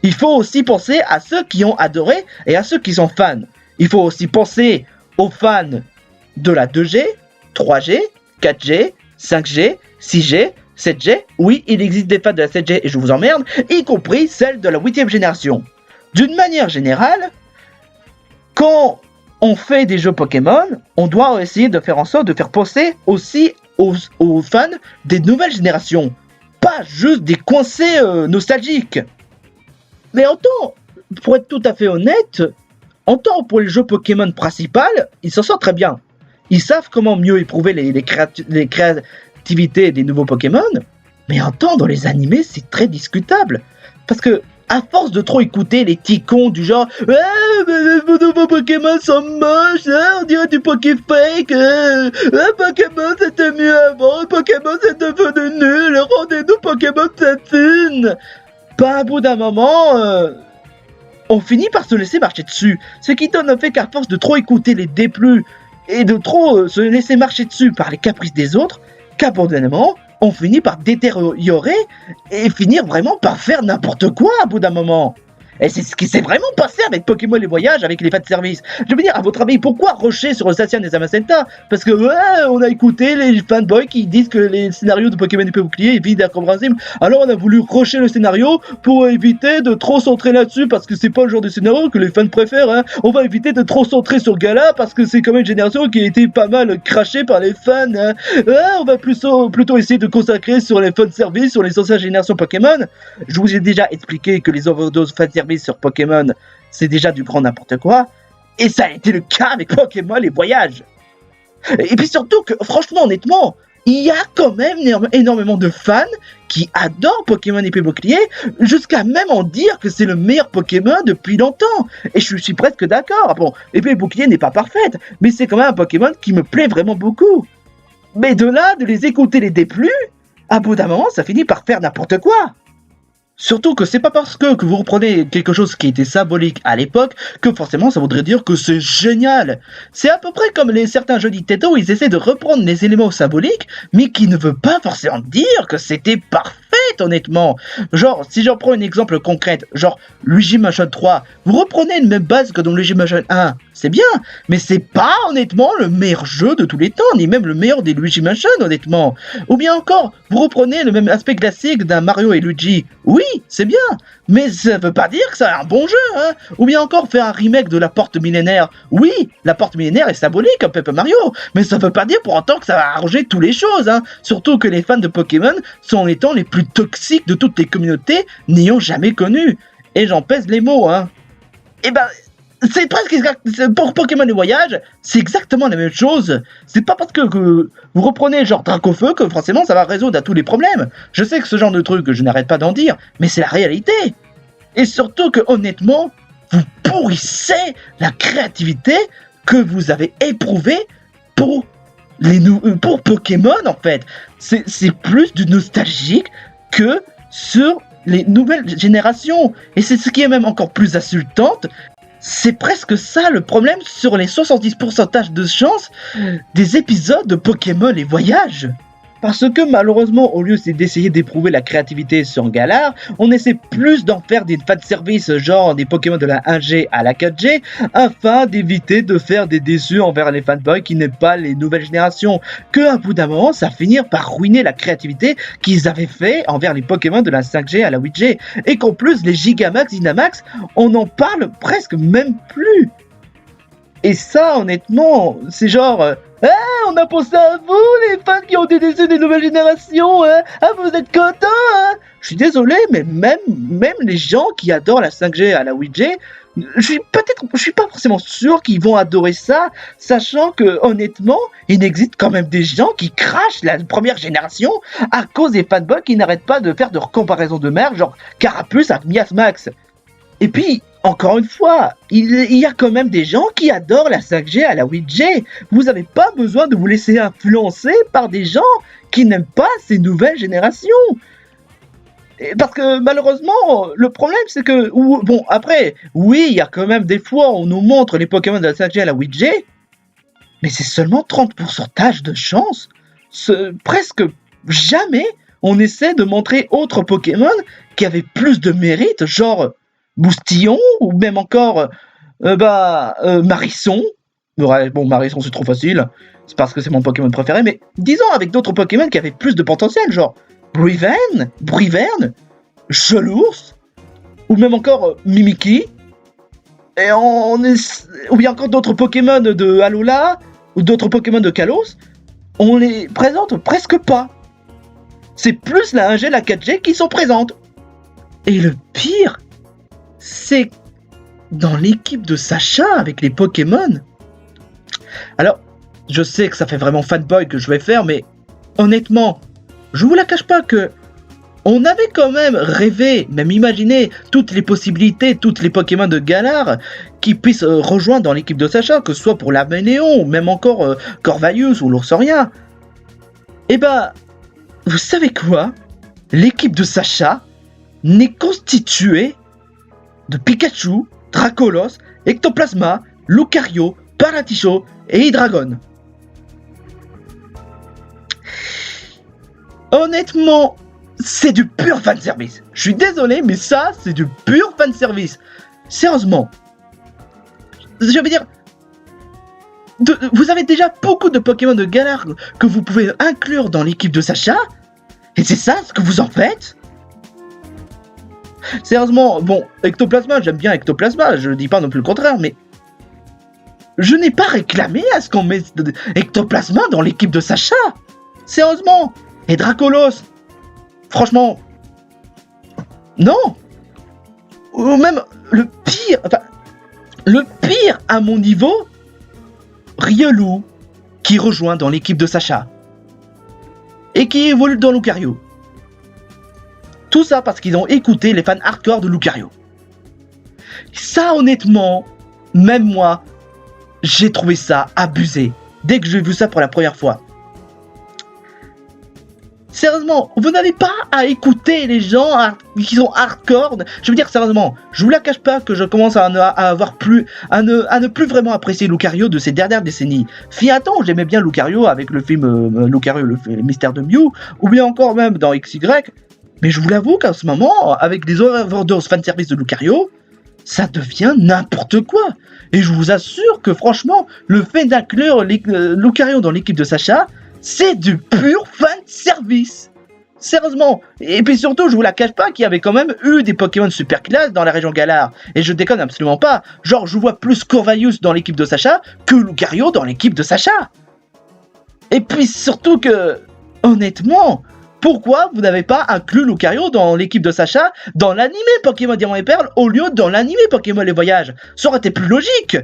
il faut aussi penser à ceux qui ont adoré et à ceux qui sont fans. Il faut aussi penser aux fans de la 2G, 3G, 4G, 5G, 6G, 7G. Oui, il existe des fans de la 7G et je vous emmerde, y compris celles de la 8ème génération. D'une manière générale, quand on fait des jeux Pokémon, on doit essayer de faire en sorte de faire penser aussi aux fans des nouvelles générations. Pas juste des coincés nostalgiques. Mais pour être tout à fait honnête, pour les jeux Pokémon principaux, ils s'en sortent très bien. Ils savent comment mieux éprouver les créativités des nouveaux Pokémon, mais dans les animés, c'est très discutable. Parce que, à force de trop écouter les petits cons du genre « mais vos nouveaux Pokémon sont moches, on dirait du Pokéfake, Pokémon c'était mieux avant, Pokémon c'est devenu nul, rendez-nous Pokémon Platine !» Pas à bout d'un moment, on finit par se laisser marcher dessus. Ce qui donne le fait qu'à force de trop écouter les D+, et de trop se laisser marcher dessus par les caprices des autres, qu'abandonnément, on finit par détériorer et finir vraiment par faire n'importe quoi à bout d'un moment. Et c'est ce qui s'est vraiment passé avec Pokémon les voyages, avec les fan-services. Je veux dire, à votre avis, pourquoi rusher sur le station des Amacenta? Parce que, on a écouté les fanboys qui disent que les scénarios de Pokémon épée bouclier est vide et incompréhensible. Alors on a voulu rusher le scénario pour éviter de trop centrer là-dessus, parce que c'est pas le genre de scénario que les fans préfèrent, hein. On va éviter de trop centrer sur Gala, parce que c'est quand même une génération qui a été pas mal crachée par les fans, hein. On va plutôt essayer de consacrer sur les fan-services, sur les anciennes générations Pokémon. Je vous ai déjà expliqué que les overdoses fan-services sur Pokémon, c'est déjà du grand n'importe quoi, et ça a été le cas avec Pokémon les voyages. Et puis surtout que, franchement, honnêtement, il y a quand même énormément de fans qui adorent Pokémon épée bouclier, jusqu'à même en dire que c'est le meilleur Pokémon depuis longtemps. Et je suis presque d'accord. Bon, épée bouclier n'est pas parfaite, mais c'est quand même un Pokémon qui me plaît vraiment beaucoup. Mais de là, de les écouter les déplus, à bout d'un moment, ça finit par faire n'importe quoi. Surtout que c'est pas parce que vous reprenez quelque chose qui était symbolique à l'époque que forcément ça voudrait dire que c'est génial. C'est à peu près comme certains jeux Nintendo où ils essaient de reprendre les éléments symboliques, mais qui ne veut pas forcément dire que c'était parfait, honnêtement. Genre, si j'en prends un exemple concret, genre Luigi Mansion 3, vous reprenez une même base que dans Luigi Mansion 1, c'est bien, mais c'est pas honnêtement le meilleur jeu de tous les temps, ni même le meilleur des Luigi Mansion, honnêtement. Ou bien encore, vous reprenez le même aspect classique d'un Mario et Luigi, oui, c'est bien, mais ça veut pas dire que c'est un bon jeu, hein. Ou bien encore faire un remake de la porte millénaire. Oui, la porte millénaire est symbolique comme Paper Mario, mais ça veut pas dire pour autant que ça va arranger toutes les choses, hein. Surtout que les fans de Pokémon sont étant les plus toxiques de toutes les communautés n'ayant jamais connu. Et j'en pèse les mots, hein. Et ben, c'est presque exact. Pour Pokémon les voyages, c'est exactement la même chose. C'est pas parce que vous reprenez genre Dracofeu que forcément ça va résoudre à tous les problèmes. Je sais que ce genre de truc, je n'arrête pas d'en dire, mais c'est la réalité. Et surtout que honnêtement, vous pourrissez la créativité que vous avez éprouvée pour Pokémon en fait. C'est plus du nostalgique que sur les nouvelles générations. Et c'est ce qui est même encore plus insultante. C'est presque ça le problème sur les 70% de chance des épisodes de Pokémon les voyages. parce que malheureusement, au lieu d'essayer d'éprouver la créativité sur Galar, on essaie plus d'en faire des fanservices genre des Pokémon de la 1G à la 4G, afin d'éviter de faire des déçus envers les fanboys qui n'aiment pas les nouvelles générations, que à bout d'un moment, ça finir par ruiner la créativité qu'ils avaient fait envers les Pokémon de la 5G à la 8G, et qu'en plus, les Gigamax, Dynamax, on en parle presque même plus. Et ça, honnêtement, c'est genre... on a pensé à vous, les fans qui ont des déçus des nouvelles générations, hein. Ah, vous êtes contents, hein. Je suis désolé, mais même les gens qui adorent la 5G à la 8G, je suis pas forcément sûr qu'ils vont adorer ça, sachant que, honnêtement, il existe quand même des gens qui crachent la première génération à cause des fanboys qui n'arrêtent pas de faire de comparaisons de merde, genre Carapuce avec Miasmax. Et puis, encore une fois, il y a quand même des gens qui adorent la 5G à la 8G. Vous n'avez pas besoin de vous laisser influencer par des gens qui n'aiment pas ces nouvelles générations. Parce que malheureusement, le problème c'est que... Bon, après, oui, il y a quand même des fois où on nous montre les Pokémon de la 5G à la 8G, mais c'est seulement 30% de chance. Presque jamais on essaie de montrer autres Pokémon qui avaient plus de mérite, genre... Moustillon, ou même encore Marisson. Ouais, bon, Marisson c'est trop facile, c'est parce que c'est mon Pokémon préféré, mais disons avec d'autres Pokémon qui avaient plus de potentiel, genre Brivern, Chelours, ou même encore Mimikyu, ou bien encore d'autres Pokémon de Alola, ou d'autres Pokémon de Kalos, on les présente presque pas. C'est plus la 1G et la 4G qui sont présentes. Et le pire, c'est dans l'équipe de Sacha avec les Pokémon. Alors, je sais que ça fait vraiment fanboy que je vais faire, mais honnêtement, je vous la cache pas que on avait quand même rêvé, même imaginé toutes les possibilités, toutes les Pokémon de Galar qui puissent rejoindre dans l'équipe de Sacha, que ce soit pour l'Arménéon, ou même encore Corvallis ou l'Oursorien. Et bah, vous savez quoi? L'équipe de Sacha n'est constituée de Pikachu, Dracolos, Ectoplasma, Lucario, Paraticho et Hydreigon. Honnêtement, c'est du pur fanservice. Je suis désolé, mais ça, c'est du pur fanservice. Sérieusement. Je veux dire, vous avez déjà beaucoup de Pokémon de Galar que vous pouvez inclure dans l'équipe de Sacha, et c'est ça ce que vous en faites? Sérieusement, bon, Ectoplasma, j'aime bien Ectoplasma, je dis pas non plus le contraire, mais je n'ai pas réclamé à ce qu'on mette Ectoplasma dans l'équipe de Sacha. Sérieusement. Et Dracolos, franchement, non. Ou même le pire à mon niveau, Riolu, qui rejoint dans l'équipe de Sacha et qui évolue dans Lucario. Tout ça parce qu'ils ont écouté les fans hardcore de Lucario. Ça, honnêtement, même moi, j'ai trouvé ça abusé dès que j'ai vu ça pour la première fois. Sérieusement, vous n'avez pas à écouter les gens qui sont hardcore. Je veux dire, sérieusement, je vous la cache pas que je commence à ne plus vraiment apprécier Lucario de ces dernières décennies. Fiaton, j'aimais bien Lucario avec le film Lucario, le mystère de Mew, ou bien encore même dans XY. Mais je vous l'avoue qu'en ce moment, avec les overdoses fanservice de Lucario, ça devient n'importe quoi. Et je vous assure que franchement, le fait d'inclure Lucario dans l'équipe de Sacha, c'est du pur fanservice. Sérieusement. Et puis surtout, je vous la cache pas qu'il y avait quand même eu des Pokémon super classe dans la région Galar. Et je déconne absolument pas. Genre, je vois plus Corvallis dans l'équipe de Sacha que Lucario dans l'équipe de Sacha. Et puis surtout que, honnêtement, pourquoi vous n'avez pas inclus Lucario dans l'équipe de Sacha dans l'animé Pokémon Diamant et Perle au lieu dans l'animé Pokémon Les Voyages? Ça aurait été plus logique.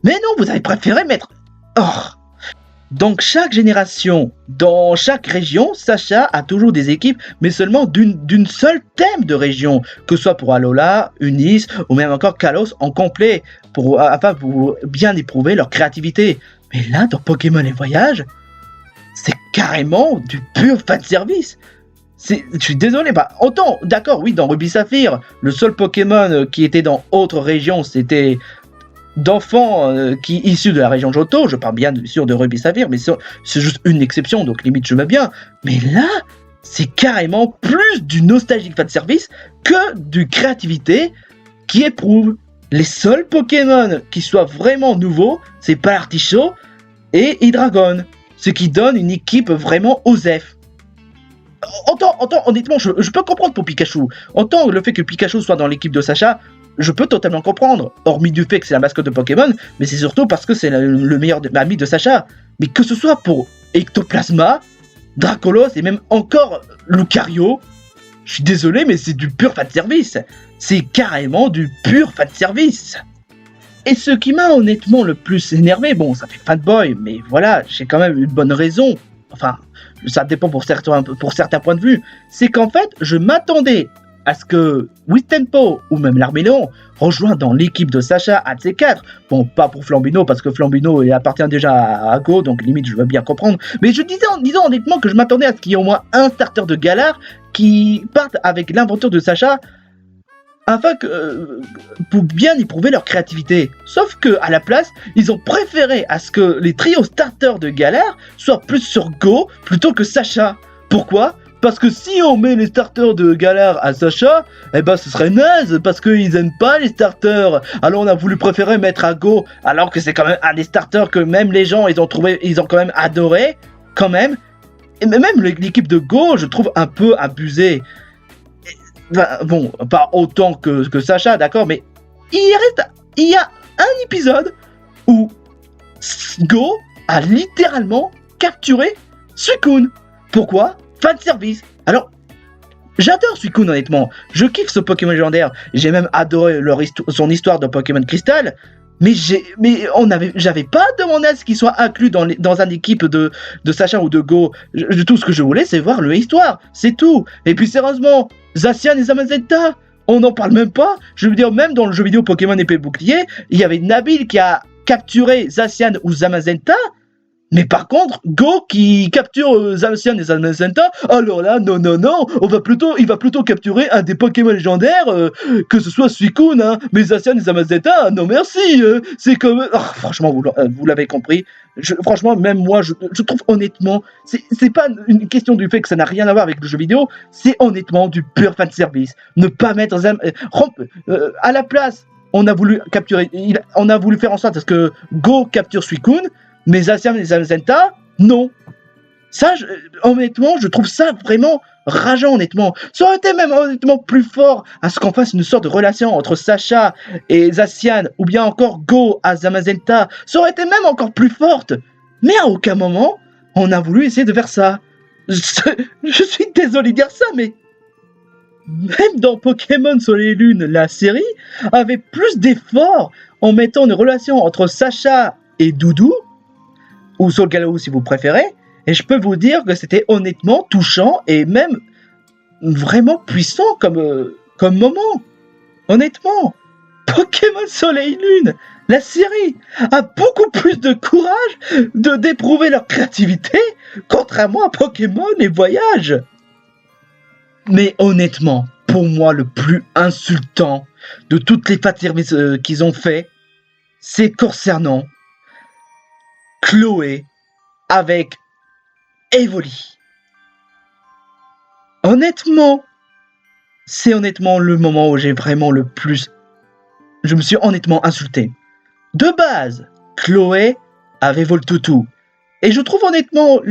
Mais non, vous avez préféré mettre... Donc chaque génération, dans chaque région, Sacha a toujours des équipes, mais seulement d'une seule thème de région, que ce soit pour Alola, Unis, ou même encore Kalos en complet, afin pour bien éprouver leur créativité. Mais là, dans Pokémon Les Voyages, c'est carrément du pur fanservice. Je suis désolé, autant, d'accord, oui, dans Ruby Saphir, le seul Pokémon qui était dans autre région, c'était d'enfants qui issus de la région Johto. Je parle bien sûr de Ruby Saphir, mais c'est juste une exception, donc limite je mets bien. Mais là, c'est carrément plus du nostalgique fanservice que du créativité qui éprouve. Les seuls Pokémon qui soient vraiment nouveaux, c'est Palartichaut et Hydreigon, ce qui donne une équipe vraiment OSEF. Honnêtement, je peux comprendre pour Pikachu. Autant le fait que Pikachu soit dans l'équipe de Sacha, je peux totalement comprendre. Hormis du fait que c'est la mascotte de Pokémon, mais c'est surtout parce que c'est le meilleur ami de Sacha. Mais que ce soit pour Ectoplasma, Dracolos et même encore Lucario, je suis désolé, mais c'est du pur fanservice. C'est carrément du pur fanservice. Et ce qui m'a honnêtement le plus énervé, bon, ça fait fanboy, mais voilà, j'ai quand même une bonne raison. Enfin, ça dépend pour certains points de vue. C'est qu'en fait, je m'attendais à ce que Wistempo ou même l'Arméléon rejoignent dans l'équipe de Sacha à C4. Bon, pas pour Flambino, parce que Flambino il appartient déjà à Go, donc limite je veux bien comprendre. Mais je disais en disant honnêtement que je m'attendais à ce qu'il y ait au moins un starter de Galar qui parte avec l'inventeur de Sacha afin que pour bien éprouver leur créativité. Sauf que à la place, ils ont préféré à ce que les trios starters de Galar soient plus sur Go plutôt que Sacha. Pourquoi ? Parce que si on met les starters de Galar à Sacha, eh ben ce serait naze, parce qu'ils aiment pas les starters. Alors on a voulu préférer mettre à Go, alors que c'est quand même un des starters que même les gens ils ont quand même adoré, quand même. Et même l'équipe de Go, je trouve un peu abusée. Bon, pas autant que Sacha, d'accord, mais il y a un épisode où Go a littéralement capturé Suicune. Pourquoi ? Fanservice. Alors, j'adore Suicune honnêtement. Je kiffe ce Pokémon légendaire. J'ai même adoré son histoire de Pokémon Crystal. Mais j'avais pas demandé à ce qu'il soit inclus dans une équipe de Sacha ou de Go. Tout ce que je voulais, c'est voir l'histoire. C'est tout. Et puis sérieusement, Zacian et Zamazenta, on n'en parle même pas. Je veux dire, même dans le jeu vidéo Pokémon Épée Bouclier, il y avait Nabil qui a capturé Zacian ou Zamazenta. Mais par contre, Go qui capture Zacian et Zamazenta, alors là, non, il va plutôt capturer un des Pokémon légendaires, que ce soit Suicune, hein, mais Zacian et Zamazenta, non merci, c'est comme... Oh, franchement, vous l'avez compris, franchement, même moi, je trouve honnêtement, c'est pas une question du fait que ça n'a rien à voir avec le jeu vidéo, c'est honnêtement du pur fanservice. Ne pas mettre... à la place, on a voulu faire en sorte que Go capture Suicune, mais Zacian et Zamazenta, non. Ça, honnêtement, je trouve ça vraiment rageant, honnêtement. Ça aurait été même honnêtement plus fort à ce qu'on fasse une sorte de relation entre Sacha et Zacian, ou bien encore Go à Zamazenta. Ça aurait été même encore plus forte. Mais à aucun moment, on a voulu essayer de faire ça. Je suis désolé de dire ça, mais même dans Pokémon Soleil et Lune, la série avait plus d'efforts en mettant une relation entre Sacha et Doudou, ou Solgaleo si vous préférez, et je peux vous dire que c'était honnêtement touchant et même vraiment puissant comme moment. Honnêtement, Pokémon Soleil Lune, la série a beaucoup plus de courage d'éprouver leur créativité, contrairement à Pokémon et Voyage. Mais honnêtement, pour moi, le plus insultant de toutes les fanservices qu'ils ont fait, c'est concernant Chloé avec Evoli. Honnêtement, c'est honnêtement le moment où j'ai vraiment le plus... Je me suis honnêtement insulté. De base, Chloé avait Voltutu. Et je trouve honnêtement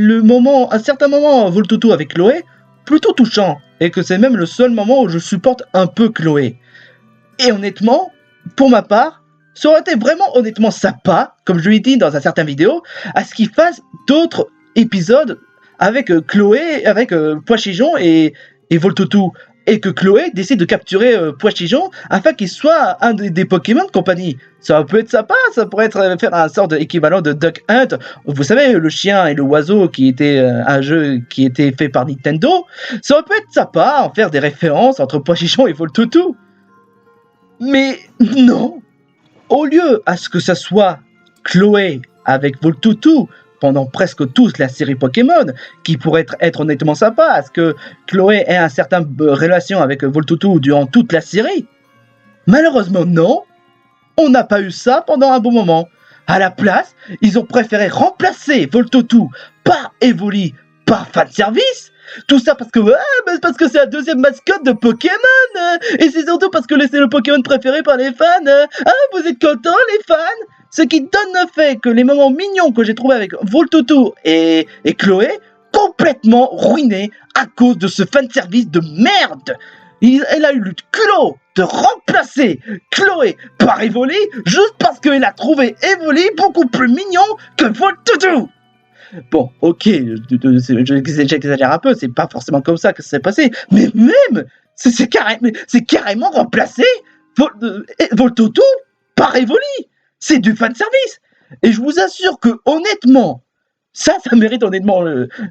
un certain moment Voltutu avec Chloé plutôt touchant. Et que c'est même le seul moment où je supporte un peu Chloé. Et honnêtement, pour ma part, ça aurait été vraiment honnêtement sympa, comme je lui ai dit dans un certain vidéo, à ce qu'il fasse d'autres épisodes avec Chloé, avec Poichijon et Voltutu. Et que Chloé décide de capturer Poichijon afin qu'il soit un des Pokémon de compagnie. Ça peut être sympa, ça pourrait faire un sort d'équivalent de Duck Hunt. Vous savez, le chien et le oiseau qui était un jeu qui était fait par Nintendo. Ça peut être sympa, en faire des références entre Poichijon et Voltutu. Mais non. Au lieu à ce que ça soit Chloé avec Voltutu pendant presque toute la série Pokémon, qui pourrait être honnêtement sympa, à ce que Chloé ait une certaine relation avec Voltutu durant toute la série, malheureusement non. on n'a pas eu ça pendant un bon moment. À la place, ils ont préféré remplacer Voltotou par Evoli, par fanservice. Tout ça parce que c'est la deuxième mascotte de Pokémon, et c'est surtout parce que c'est le Pokémon préféré par les fans. Vous êtes contents les fans? Ce qui donne le fait que les moments mignons que j'ai trouvés avec Voltotou et Chloé, complètement ruinés à cause de ce fanservice de merde. Elle a eu le culot de remplacer Chloé par Evoli juste parce qu'elle a trouvé Evoli beaucoup plus mignon que Voltotou. Bon, ok, j'exagère un peu, c'est pas forcément comme ça que ça s'est passé, mais même, c'est carrément remplacé Voltotou par Evoli. C'est du fanservice. Et je vous assure que, honnêtement, ça mérite honnêtement,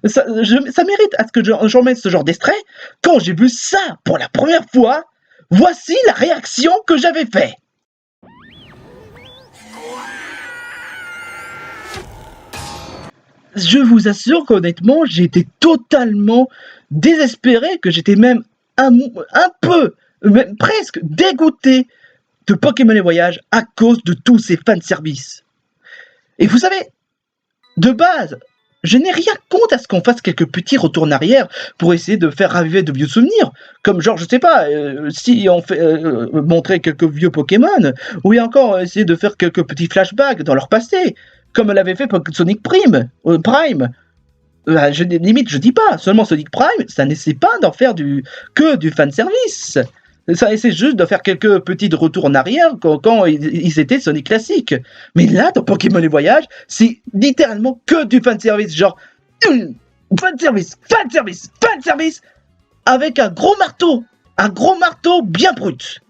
ça mérite à ce que j'en mette ce genre d'extrait. Quand j'ai vu ça pour la première fois, voici la réaction que j'avais fait. Je vous assure qu'honnêtement, j'ai été totalement désespéré, que j'étais même un peu, même presque dégoûté de Pokémon les voyages à cause de tous ces fanservices. Et vous savez, de base, je n'ai rien contre à ce qu'on fasse quelques petits retours en arrière pour essayer de faire raviver de vieux souvenirs. Comme genre, je sais pas, si on fait montrer quelques vieux Pokémon, ou encore essayer de faire quelques petits flashbacks dans leur passé, comme l'avait fait Sonic Prime. Je dis pas, seulement Sonic Prime, ça n'essaie pas d'en faire que du fanservice. Ça essaie juste de faire quelques petits retours en arrière quand ils étaient Sonic classique. Mais là, dans Pokémon les voyages, c'est littéralement que du fanservice. Genre, fanservice, avec un gros marteau bien brut.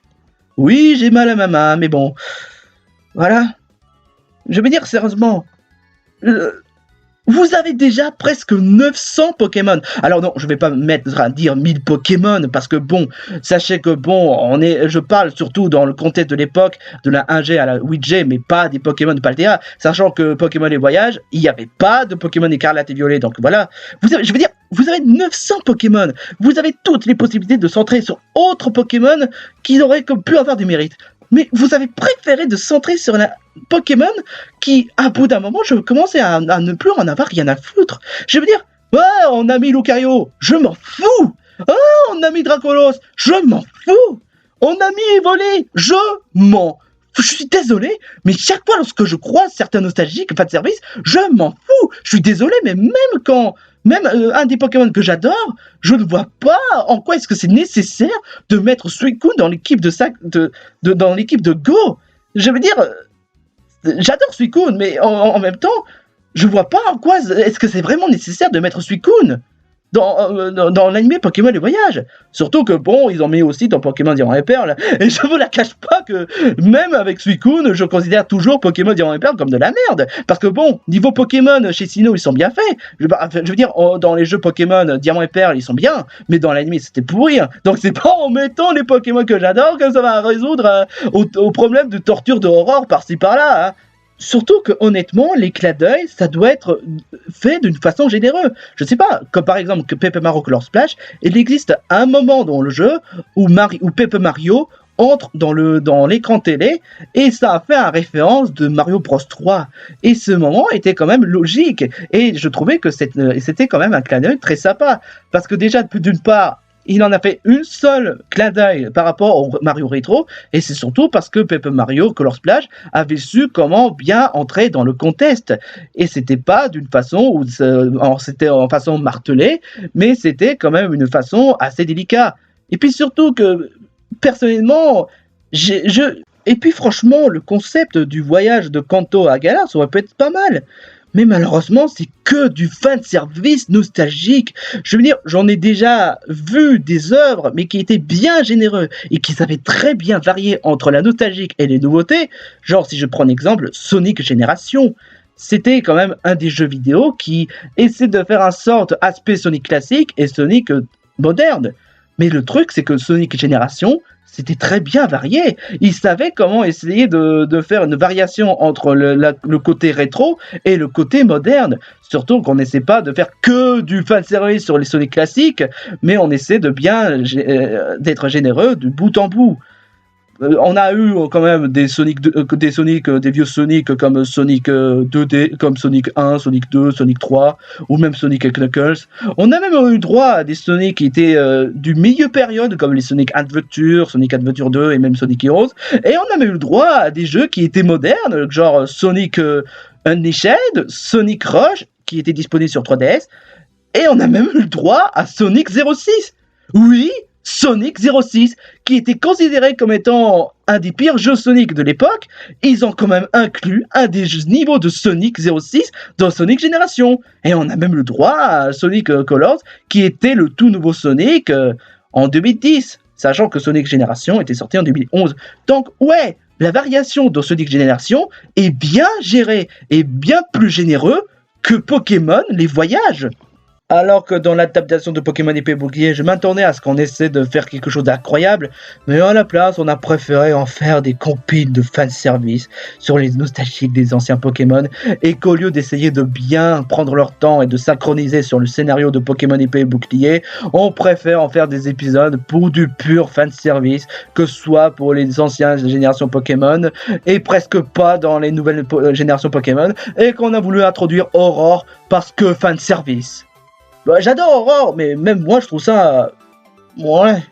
Oui, j'ai mal à ma main, mais bon, voilà. Je veux dire, sérieusement, vous avez déjà presque 900 Pokémon. Alors non, je vais pas me mettre à dire 1000 Pokémon, parce que bon, sachez que bon, je parle surtout dans le contexte de l'époque, de la 1G à la 8G, mais pas des Pokémon de Paldea, sachant que Pokémon les voyages, il n'y avait pas de Pokémon écarlate et violet, donc voilà. Vous avez 900 Pokémon, vous avez toutes les possibilités de centrer sur autres Pokémon qui auraient pu avoir du mérite. Mais vous avez préféré de centrer sur la Pokémon qui, à bout d'un moment, je commençais à ne plus en avoir rien à foutre. Je veux dire, ouais, on a mis Lucario, je m'en fous. Oh, on a mis Dracolos, je m'en fous. On a mis Evoli, je suis désolé, mais chaque fois lorsque je croise certains nostalgiques fanservice, je m'en fous. Je suis désolé, mais même un des Pokémon que j'adore, je ne vois pas en quoi est-ce que c'est nécessaire de mettre Suicune dans l'équipe dans l'équipe de Go. Je veux dire, j'adore Suicune, mais en même temps, je vois pas en quoi est-ce que c'est vraiment nécessaire de mettre Suicune dans l'anime Pokémon les voyages. Surtout que bon, ils ont mis aussi dans Pokémon Diamant et Perle, et je vous la cache pas que même avec Suicune, je considère toujours Pokémon Diamant et Perle comme de la merde, parce que bon, niveau Pokémon chez Sinnoh, ils sont bien faits. Je veux dire, dans les jeux Pokémon Diamant et Perle, ils sont bien, mais dans l'anime, c'était pourri. Donc c'est pas en mettant les Pokémon que j'adore que ça va résoudre au problème de torture de horreur par-ci par-là, hein. Surtout que honnêtement, les clins d'œil, ça doit être fait d'une façon généreuse. Je sais pas, comme par exemple que Paper Mario Color Splash, il existe un moment dans le jeu où Paper Mario entre dans l'écran télé et ça a fait une référence de Mario Bros 3. Et ce moment était quand même logique. Et je trouvais que c'était quand même un clin d'œil très sympa. Parce que déjà, d'une part, il en a fait une seule clin d'œil par rapport au Mario Rétro, et c'est surtout parce que Paper Mario Color Splash avait su comment bien entrer dans le contexte. Et c'était pas d'une façon où c'était en façon martelée, mais c'était quand même une façon assez délicate. Et puis surtout que, personnellement, et puis franchement, le concept du voyage de Kanto à Galar, ça aurait pu être pas mal. Mais malheureusement, c'est que du fanservice nostalgique. Je veux dire, j'en ai déjà vu des œuvres, mais qui étaient bien généreux et qui savaient très bien varier entre la nostalgique et les nouveautés. Genre, si je prends un exemple, Sonic Génération. C'était quand même un des jeux vidéo qui essaie de faire un sorte aspect Sonic classique et Sonic moderne. Mais le truc, c'est que Sonic Génération, c'était très bien varié. Ils savaient comment essayer de faire une variation entre le côté rétro et le côté moderne. Surtout qu'on n'essaie pas de faire que du fanservice sur les Sonic classiques, mais on essaie d'être généreux de bout en bout. On a eu quand même des des vieux Sonic comme Sonic 2D, comme Sonic 1, Sonic 2, Sonic 3, ou même Sonic et Knuckles. On a même eu droit à des Sonic qui étaient du milieu période, comme les Sonic Adventure, Sonic Adventure 2 et même Sonic Heroes. Et on a même eu le droit à des jeux qui étaient modernes, genre Sonic Unleashed, Sonic Rush, qui était disponible sur 3DS. Et on a même eu le droit à Sonic 06. Oui, Sonic 06, qui était considéré comme étant un des pires jeux Sonic de l'époque. Ils ont quand même inclus un des niveaux de Sonic 06 dans Sonic Génération. Et on a même le droit à Sonic Colors, qui était le tout nouveau Sonic en 2010, sachant que Sonic Génération était sorti en 2011. Donc ouais, la variation dans Sonic Génération est bien gérée et bien plus généreux que Pokémon les voyages. Alors que dans l'adaptation de Pokémon Épée et Bouclier, je m'attendais à ce qu'on essaie de faire quelque chose d'incroyable, mais à la place, on a préféré en faire des compiles de fanservice sur les nostalgiques des anciens Pokémon, et qu'au lieu d'essayer de bien prendre leur temps et de synchroniser sur le scénario de Pokémon Épée et Bouclier, on préfère en faire des épisodes pour du pur fanservice, que ce soit pour les anciennes générations Pokémon, et presque pas dans les nouvelles générations Pokémon, et qu'on a voulu introduire Aurore parce que fanservice. Bah, j'adore Aurore, mais même moi je trouve ça... Ouais.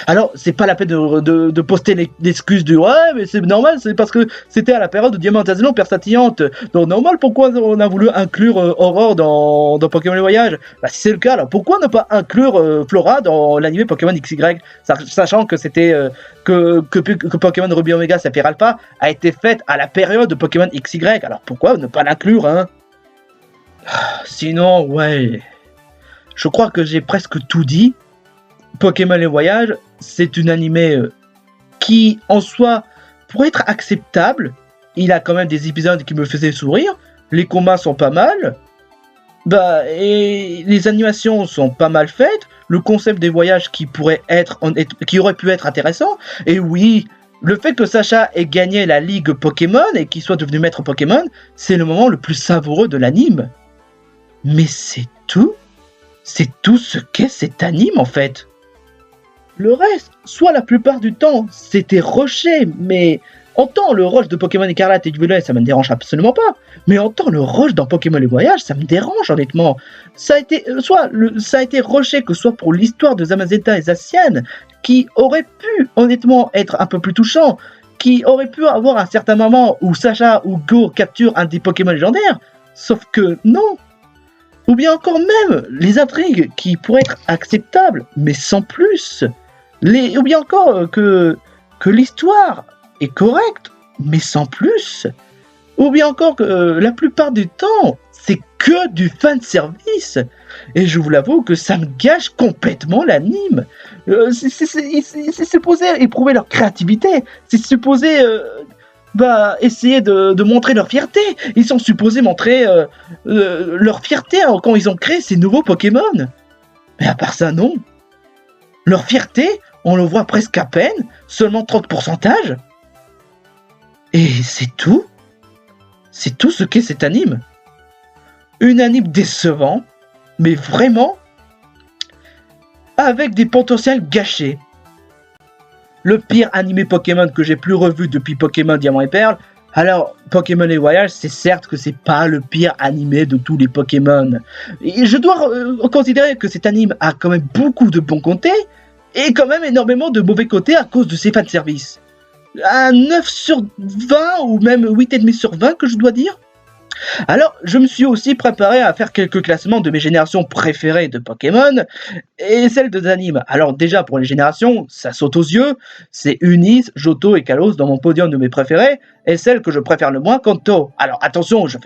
Alors, c'est pas la peine de poster l'excuse du ouais, mais c'est normal, c'est parce que c'était à la période de Diamantazellon persatillante. Donc, normal, pourquoi on a voulu inclure Aurore dans Pokémon les Voyages? Bah, si c'est le cas, alors pourquoi ne pas inclure Flora dans l'anime Pokémon XY, sachant que c'était que Pokémon Ruby Omega Saphir Alpha a été faite à la période de Pokémon XY, alors pourquoi ne pas l'inclure, hein? Sinon, ouais. Je crois que j'ai presque tout dit. Pokémon les voyages, c'est une animé qui, en soi, pourrait être acceptable. Il a quand même des épisodes qui me faisaient sourire. Les combats sont pas mal. Bah, et les animations sont pas mal faites. Le concept des voyages qui aurait pu être intéressant. Et oui, le fait que Sacha ait gagné la Ligue Pokémon et qu'il soit devenu maître Pokémon, c'est le moment le plus savoureux de l'anime. Mais c'est tout. C'est tout ce qu'est cet anime en fait. Le reste, soit la plupart du temps, c'était rushé, mais en temps le rush de Pokémon Écarlate et Violet, ça me dérange absolument pas. Mais en temps le rush dans Pokémon les voyages, ça me dérange honnêtement. Ça a été rushé, que ce soit pour l'histoire de Zamazenta et Zacian, qui aurait pu honnêtement être un peu plus touchant, qui aurait pu avoir un certain moment où Sacha ou Go capture un des Pokémon légendaires, sauf que non. Ou bien encore même les intrigues qui pourraient être acceptables, mais sans plus. Ou bien encore que l'histoire est correcte, mais sans plus. Ou bien encore que la plupart du temps, c'est que du fanservice. Et je vous l'avoue que ça me gâche complètement l'anime. C'est supposé éprouver leur créativité. C'est supposé... essayer de montrer leur fierté. Ils sont supposés montrer leur fierté quand ils ont créé ces nouveaux Pokémon. Mais à part ça, non. Leur fierté, on le voit presque à peine, seulement 30%. Et c'est tout. C'est tout ce qu'est cet anime. Une anime décevant, mais vraiment, avec des potentiels gâchés. Le pire animé Pokémon que j'ai plus revu depuis Pokémon Diamant et Perle. Alors, Pokémon les voyages, c'est certes que c'est pas le pire animé de tous les Pokémon. Et je dois considérer que cet anime a quand même beaucoup de bons côtés, et quand même énormément de mauvais côtés à cause de ses fanservices. Un 9 sur 20, ou même 8,5 sur 20 que je dois dire. Alors, je me suis aussi préparé à faire quelques classements de mes générations préférées de Pokémon et celles de animes. Alors déjà, pour les générations, ça saute aux yeux, c'est Unis, Johto et Kalos dans mon podium de mes préférés, et celle que je préfère le moins, Kanto. Alors attention, ça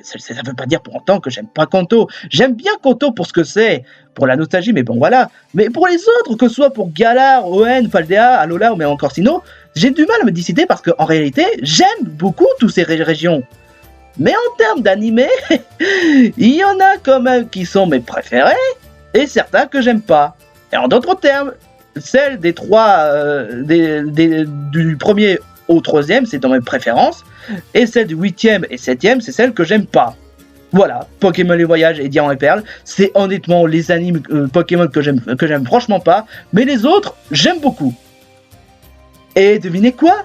veut pas dire pour autant que j'aime pas Kanto. J'aime bien Kanto pour ce que c'est, pour la nostalgie, mais bon voilà. Mais pour les autres, que ce soit pour Galar, Oen, Paldea, Alola ou même encore Sinnoh, j'ai du mal à me décider parce qu'en réalité, j'aime beaucoup toutes ces régions. Mais en termes d'animé, il y en a quand même qui sont mes préférés, et certains que j'aime pas. Et en d'autres termes, celle des trois, du premier au troisième, c'est dans mes préférences, et celle du 8e et 7e, c'est celle que j'aime pas. Voilà, Pokémon les voyages et Diamant et Perle, c'est honnêtement les animes Pokémon que j'aime franchement pas, mais les autres, j'aime beaucoup. Et devinez quoi ?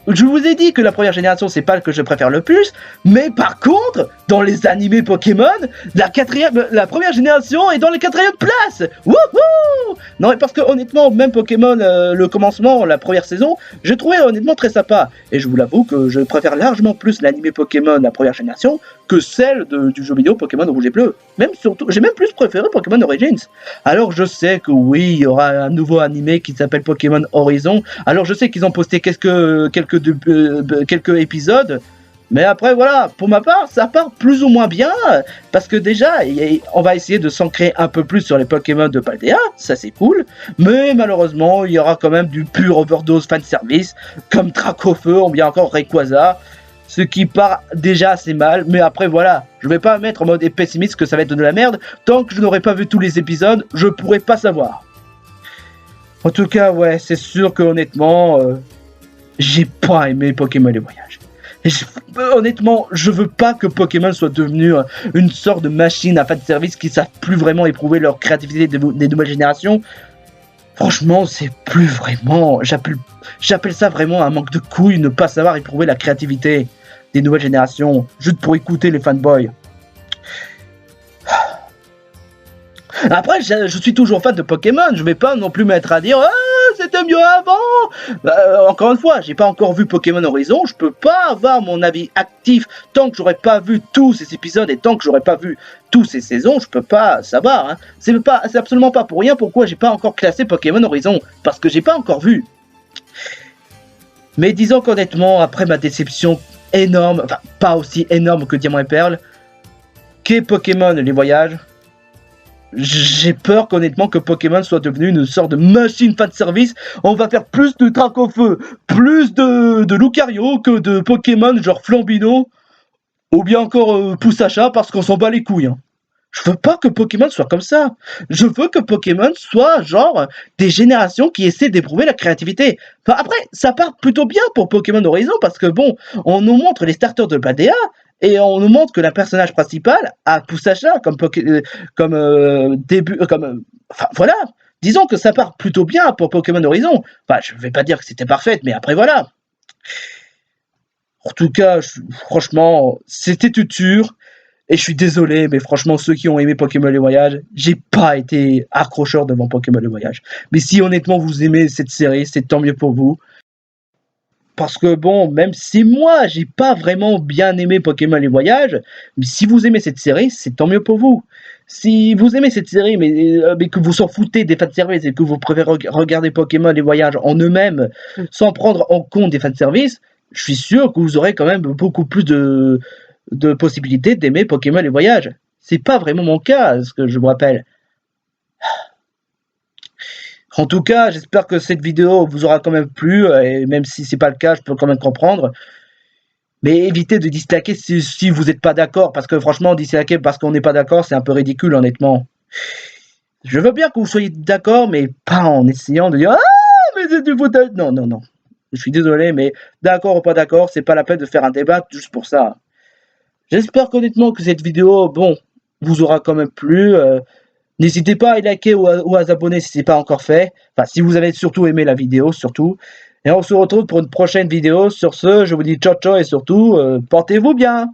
je vous ai dit que la première génération, c'est pas le que je préfère le plus, mais par contre, dans les animés Pokémon, la première génération est dans les 4e places. Wouhou! Non, parce que honnêtement, même Pokémon, le commencement, la première saison, j'ai trouvé honnêtement très sympa. Et je vous l'avoue que je préfère largement plus l'animé Pokémon, la première génération, que celle du jeu vidéo Pokémon Rouge et Bleu. Même surtout, j'ai même plus préféré Pokémon Origins. Alors je sais que oui, il y aura un nouveau animé qui s'appelle Pokémon Horizon. Alors je sais qu'ils ont posté quelques épisodes, mais après voilà, pour ma part, ça part plus ou moins bien, parce que déjà, on va essayer de s'ancrer un peu plus sur les Pokémon de Paldea, ça c'est cool, mais malheureusement, il y aura quand même du pur overdose fanservice, comme Dracofeu ou bien encore Rayquaza, ce qui part déjà assez mal, mais après voilà, je vais pas mettre en mode pessimiste que ça va être de la merde, tant que je n'aurai pas vu tous les épisodes, je pourrai pas savoir. En tout cas, ouais, c'est sûr que honnêtement, j'ai pas aimé Pokémon les voyages. Honnêtement, je veux pas que Pokémon soit devenu une sorte de machine à fanservice qui savent plus vraiment éprouver leur créativité des nouvelles générations. Franchement, c'est plus vraiment... J'appelle ça vraiment un manque de couilles, ne pas savoir éprouver la créativité des nouvelles générations, juste pour écouter les fanboys. Après, je suis toujours fan de Pokémon, je vais pas non plus mettre à dire c'était mieux avant. Encore une fois, j'ai pas encore vu Pokémon Horizon, je peux pas avoir mon avis actif tant que j'aurais pas vu tous ces épisodes et tant que j'aurais pas vu tous ces saisons, je peux pas savoir. Hein. C'est absolument pas pour rien pourquoi j'ai pas encore classé Pokémon Horizon, parce que j'ai pas encore vu. Mais disons qu'honnêtement, après ma déception énorme, enfin pas aussi énorme que Diamant et Perle, qu'est Pokémon les voyages, j'ai peur qu'honnêtement que Pokémon soit devenu une sorte de machine fanservice. On va faire plus de Dracofeu, plus de Lucario que de Pokémon genre Flambino ou bien encore Poussacha parce qu'on s'en bat les couilles. Hein. Je veux pas que Pokémon soit comme ça. Je veux que Pokémon soit genre des générations qui essaient d'éprouver la créativité. Enfin, après, ça part plutôt bien pour Pokémon Horizon parce que bon, on nous montre les starters de Paldea et on nous montre que la personnage principal a Poussacha enfin voilà. Disons que ça part plutôt bien pour Pokémon Horizon. Enfin, je vais pas dire que c'était parfait, mais après voilà. En tout cas, franchement, c'était tuture. Et je suis désolé, mais franchement, ceux qui ont aimé Pokémon les voyages, j'ai pas été accrocheur devant Pokémon les voyages. Mais si honnêtement vous aimez cette série, c'est tant mieux pour vous. Parce que bon, même si moi, j'ai pas vraiment bien aimé Pokémon les voyages, mais si vous aimez cette série, c'est tant mieux pour vous. Si vous aimez cette série, mais que vous s'en foutez des fanservices et que vous préférez regarder Pokémon les voyages en eux-mêmes, sans prendre en compte des fanservices, je suis sûr que vous aurez quand même beaucoup plus de possibilités d'aimer Pokémon les voyages. C'est pas vraiment mon cas, ce que je vous rappelle. En tout cas, j'espère que cette vidéo vous aura quand même plu, et même si c'est pas le cas, je peux quand même comprendre. Mais évitez de disliker si vous n'êtes pas d'accord, parce que franchement, disliker parce qu'on n'est pas d'accord, c'est un peu ridicule, honnêtement. Je veux bien que vous soyez d'accord, mais pas en essayant de dire « Ah, mais c'est du foutage !» Non, non, non. Je suis désolé, mais d'accord ou pas d'accord, c'est pas la peine de faire un débat juste pour ça. J'espère qu'honnêtement que cette vidéo, bon, vous aura quand même plu. N'hésitez pas à liker ou à vous abonner si ce n'est pas encore fait. Enfin, si vous avez surtout aimé la vidéo, surtout. Et on se retrouve pour une prochaine vidéo. Sur ce, je vous dis ciao ciao et surtout, portez-vous bien.